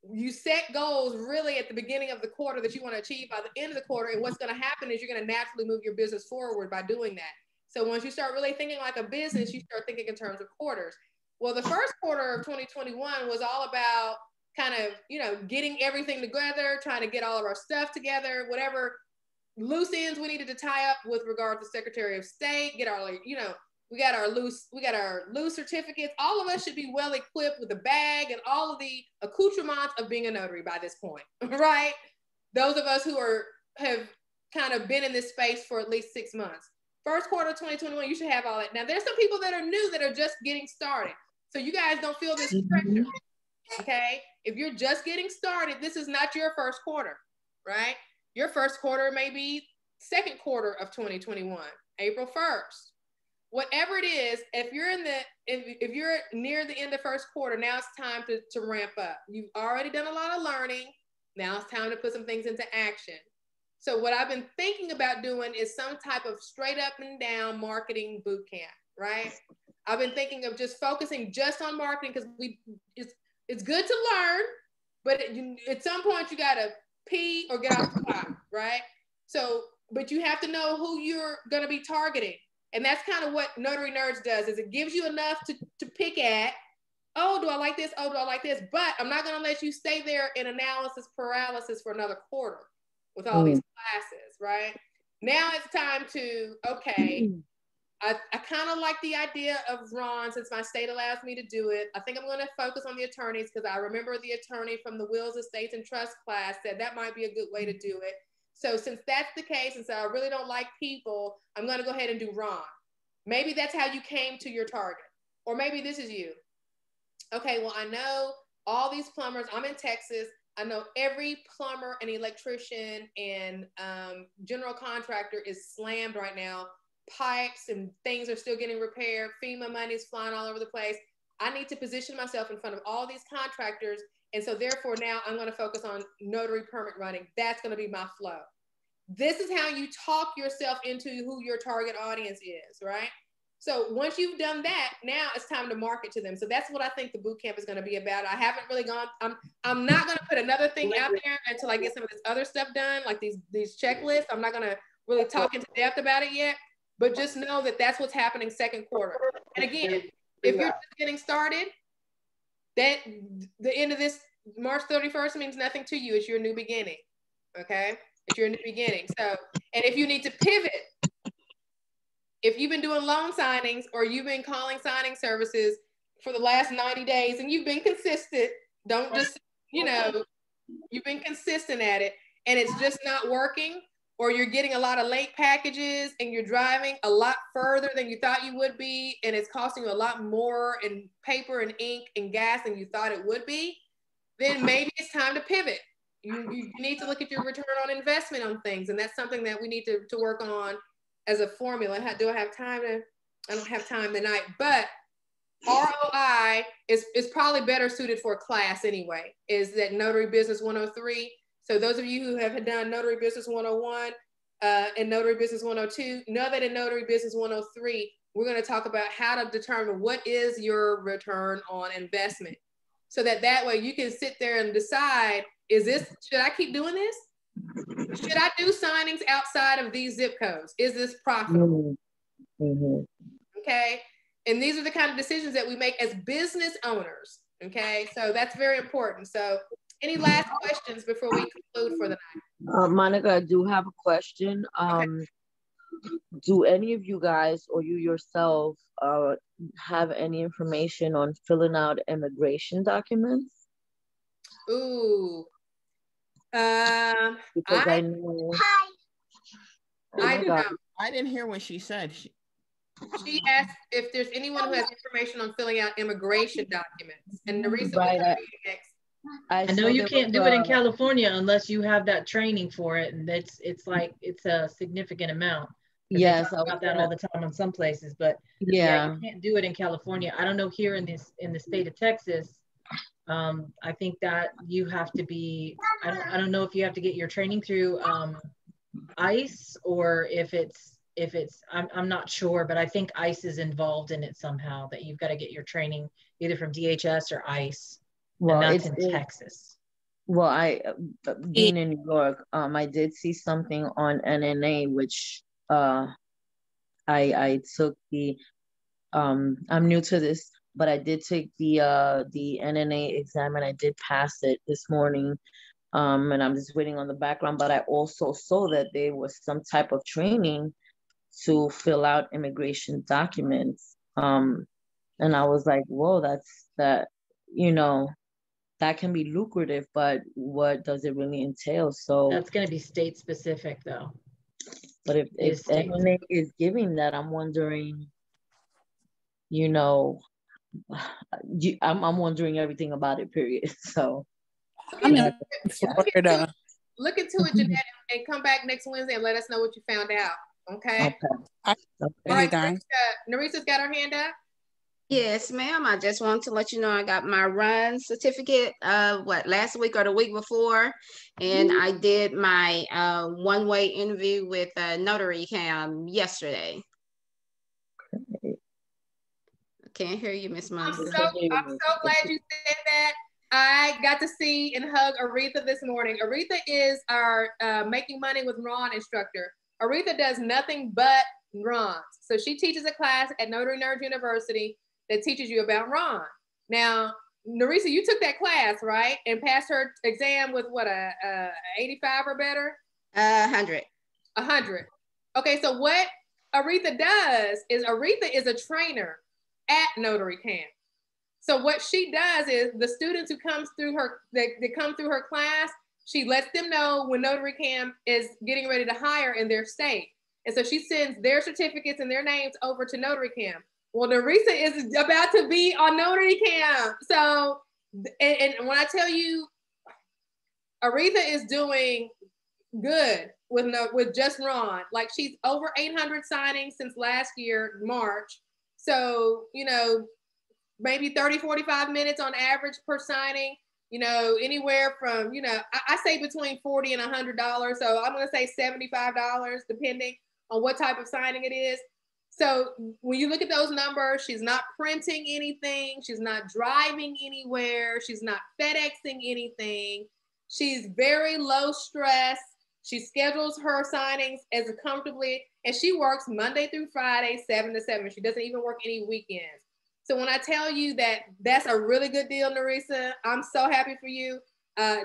You set goals really at the beginning of the quarter that you want to achieve by the end of the quarter. And what's going to happen is you're going to naturally move your business forward by doing that. So once you start really thinking like a business, you start thinking in terms of quarters. Well, the first quarter of 2021 was all about kind of, you know, getting everything together, trying to get all of our stuff together, whatever loose ends we needed to tie up with regard to Secretary of State, get our, you know, we got our loose certificates. All of us should be well equipped with a bag and all of the accoutrements of being a notary by this point, right? Those of us who have kind of been in this space for at least 6 months. First quarter of 2021, you should have all that. Now, there's some people that are new that are just getting started. So you guys don't feel this pressure, okay? If you're just getting started, this is not your first quarter, right? Your first quarter may be second quarter of 2021, April 1st. Whatever it is, if you're near the end of first quarter, now it's time to ramp up. You've already done a lot of learning. Now it's time to put some things into action. So what I've been thinking about doing is some type of straight up and down marketing boot camp, right? I've been thinking of just focusing just on marketing because it's good to learn, but at some point you gotta pee or get off the pot, right? So, but you have to know who you're gonna be targeting. And that's kind of what Notary Nerds does, is it gives you enough to pick at. Oh, do I like this? Oh, do I like this? But I'm not gonna let you stay there in analysis paralysis for another quarter with all these classes, right? Now it's time to, okay, I kind of like the idea of Ron since my state allows me to do it. I think I'm going to focus on the attorneys because I remember the attorney from the Wills, Estates, and Trust class said that might be a good way to do it. So since that's the case, and so I really don't like people, I'm going to go ahead and do Ron. Maybe that's how you came to your target. Or maybe this is you. Okay, well, I know all these plumbers. I'm in Texas. I know every plumber and electrician and general contractor is slammed right now. Pipes and things are still getting repaired. FEMA money is flying all over the place. I need to position myself in front of all these contractors. And so therefore now I'm going to focus on notary permit running. That's going to be my flow. This is how you talk yourself into who your target audience is, right? So once you've done that, now it's time to market to them. So that's what I think the boot camp is going to be about. I haven't really gone, I'm not going to put another thing out there until I get some of this other stuff done, like these checklists. I'm not going to really talk into depth about it yet. But just know that that's what's happening second quarter. And again, if you're just getting started, that the end of this March 31st means nothing to you. It's your new beginning, okay? It's your new beginning. So, and if you need to pivot, if you've been doing loan signings or you've been calling signing services for the last 90 days and you've been consistent, don't just, you've been consistent at it and it's just not working, or you're getting a lot of late packages and you're driving a lot further than you thought you would be, and it's costing you a lot more in paper and ink and gas than you thought it would be, then maybe it's time to pivot. You need to look at your return on investment on things, and that's something that we need to work on as a formula. Do I have time to? I don't have time tonight, but ROI is probably better suited for a class anyway, is that Notary Business 103. So those of you who have done Notary Business 101 and Notary Business 102, know that in Notary Business 103, we're going to talk about how to determine what is your return on investment. So that way you can sit there and decide, should I keep doing this? Should I do signings outside of these zip codes? Is this profitable? Okay. And these are the kind of decisions that we make as business owners. Okay. So that's very important. So any last questions before we conclude for the night? Monica, I do have a question. Do any of you guys or you yourself have any information on filling out immigration documents? Ooh. Because I know. I do not. I didn't hear what she said. She asked if there's anyone who has information on filling out immigration documents. And the reason I know you can't do it in California unless you have that training for it, and it's a significant amount. Yes, I talk about that all the time in some places, but yeah, you can't do it in California. I don't know here in the state of Texas. I think that you have to be. I don't know if you have to get your training through ICE or if it's. I'm not sure, but I think ICE is involved in it somehow. That you've got to get your training either from DHS or ICE. Well, and that's in Texas. Well, being in New York, I did see something on NNA, which I took the. I'm new to this, but I did take the NNA exam and I did pass it this morning. And I'm just waiting on the background. But I also saw that there was some type of training to fill out immigration documents. And I was like, whoa, that can be lucrative, but what does it really entail? So that's going to be state specific though. But if NNA is giving that, I'm wondering, I'm wondering everything about it, period. So look into it, Jeanette, and come back next Wednesday and let us know what you found out. Okay. All right, Narissa's got her hand up. Yes, ma'am. I just want to let you know I got my run certificate last week or the week before. And I did my one-way interview with Notary Cam yesterday. I can't hear you, Miss Monica. I'm so glad you said that. I got to see and hug Aretha this morning. Aretha is our Making Money with Ron instructor. Aretha does nothing but Ron. So she teaches a class at Notary Nerds University that teaches you about Ron. Now, Narisa, you took that class, right? And passed her exam with what, a 85 or better? 100. 100. Okay, so what Aretha does is Aretha is a trainer at Notary Camp. So what she does is the students who comes through her, that come through her class, she lets them know when Notary Camp is getting ready to hire in their state. And so she sends their certificates and their names over to Notary Camp. Well, Narisa is about to be on Notary Camp. So, and when I tell you, Aretha is doing good with just Ron. Like she's over 800 signings since last year, March. So, you know, maybe 30, 45 minutes on average per signing, you know, anywhere from, you know, I say between $40 and $100. So I'm going to say $75, depending on what type of signing it is. So when you look at those numbers, she's not printing anything. She's not driving anywhere. She's not FedExing anything. She's very low stress. She schedules her signings as comfortably, and she works Monday through Friday, 7 to 7. She doesn't even work any weekends. So when I tell you that that's a really good deal, Narisa, I'm so happy for you.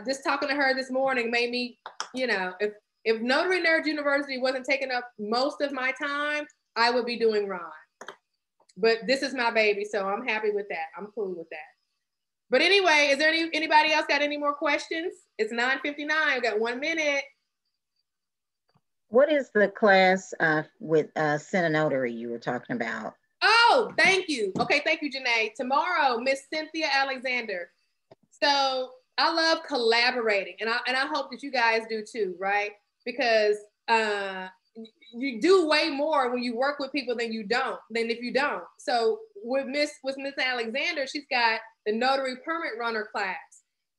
Just talking to her this morning made me, you know, if Notary Nerds University wasn't taking up most of my time, I would be doing Ron. But this is my baby, so I'm happy with that. I'm cool with that. But anyway, is there anybody else got any more questions? It's 9:59. I've got 1 minute. What is the class with Notary you were talking about? Oh, thank you. Okay, thank you, Janae. Tomorrow, Miss Cynthia Alexander. So I love collaborating, and I hope that you guys do too, right? Because you do way more when you work with people than if you don't. So with Miss Alexander, she's got the Notary Permit Runner class.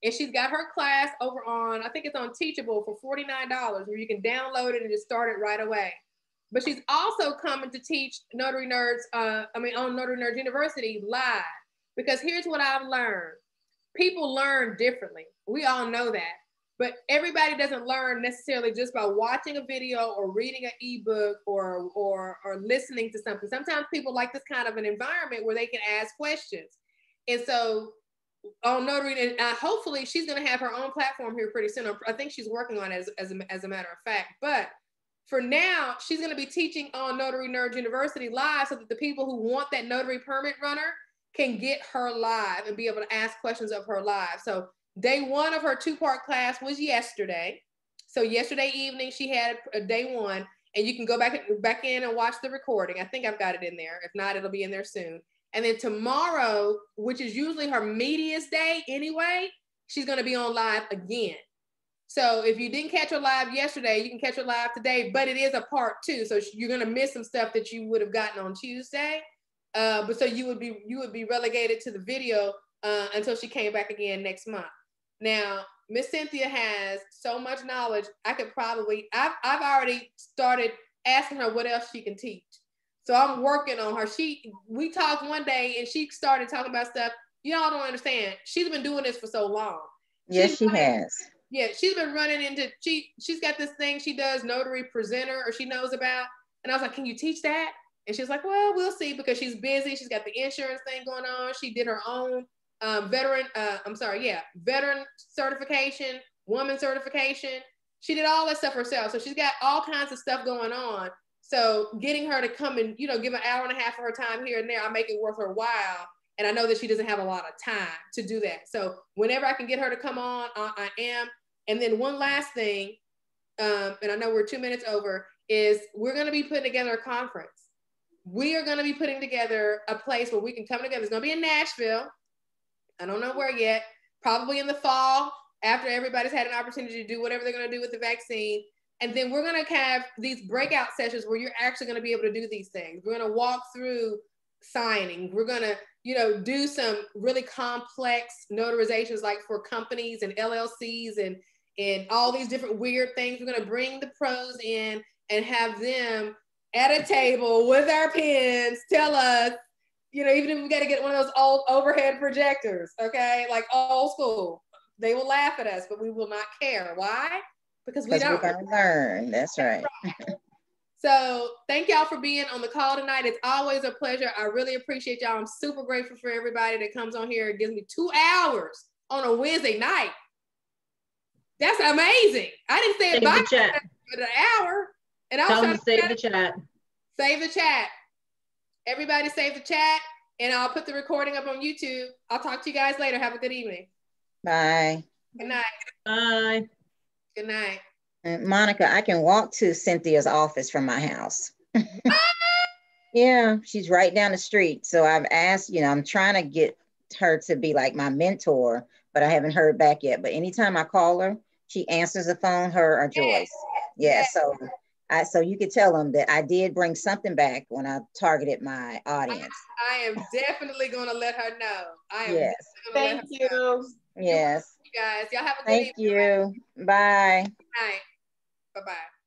And she's got her class over on, I think it's on Teachable for $49, where you can download it and just start it right away. But she's also coming to teach Notary Nerds, on Notary Nerds University live. Because here's what I've learned. People learn differently. We all know that. But everybody doesn't learn necessarily just by watching a video or reading an ebook or listening to something. Sometimes people like this kind of an environment where they can ask questions. And so on Notary, and hopefully she's going to have her own platform here pretty soon. I think she's working on it as a matter of fact. But for now, she's going to be teaching on Notary Nerds University live so that the people who want that notary permit runner can get her live and be able to ask questions of her live. So day one of her 2-part class was yesterday. So yesterday evening, she had a day one, and you can go back in and watch the recording. I think I've got it in there. If not, it'll be in there soon. And then tomorrow, which is usually her meatiest day anyway, she's going to be on live again. So if you didn't catch her live yesterday, you can catch her live today, but it is a part 2. So you're going to miss some stuff that you would have gotten on Tuesday. But so you would be relegated to the video until she came back again next month. Now, Miss Cynthia has so much knowledge. I've already started asking her what else she can teach. So I'm working on her. We talked one day and she started talking about stuff. Y'all don't understand. She's been doing this for so long. Yes, she has. Yeah, she's been running into, she's got this thing she does, Notary Presenter, or she knows about. And I was like, can you teach that? And she's like, well, we'll see, because she's busy. She's got the insurance thing going on. She did her own veteran certification, woman certification. She did all that stuff herself. So she's got all kinds of stuff going on. So getting her to come and, give an hour and a half of her time here and there, I make it worth her while. And I know that she doesn't have a lot of time to do that. So whenever I can get her to come on, I am. And then one last thing, and I know we're 2 minutes over, is we're going to be putting together a conference. We are going to be putting together a place where we can come together. It's going to be in Nashville. I don't know where yet. Probably in the fall, after everybody's had an opportunity to do whatever they're going to do with the vaccine. And then we're going to have these breakout sessions where you're actually going to be able to do these things. We're going to walk through signing. We're going to you know, do some really complex notarizations, like for companies and LLCs and all these different weird things. We're gonna bring the pros in and have them at a table with our pens tell us, you know, even if we got to get one of those old overhead projectors, okay, like old school, they will laugh at us, but we will not care. Why? Because we don't. We're gonna learn. That's right. So thank y'all for being on the call tonight. It's always a pleasure. I really appreciate y'all. I'm super grateful for everybody that comes on here. It gives me 2 hours on a Wednesday night. That's amazing. I didn't say it by an hour. And I was trying to save the chat. Save the chat. Everybody save the chat, and I'll put the recording up on YouTube. I'll talk to you guys later. Have a good evening. Bye. Good night. Bye. Good night. And Monica, I can walk to Cynthia's office from my house. Yeah, she's right down the street. So I've asked, you know, I'm trying to get her to be like my mentor, but I haven't heard back yet. But anytime I call her, she answers the phone, her or Joyce. Yeah, so you could tell them that I did bring something back when I targeted my audience. I am definitely going to let her know. I am Yes. Thank you. Yes. You guys, y'all have a good Thank evening. you. Bye. Good night. Bye-bye.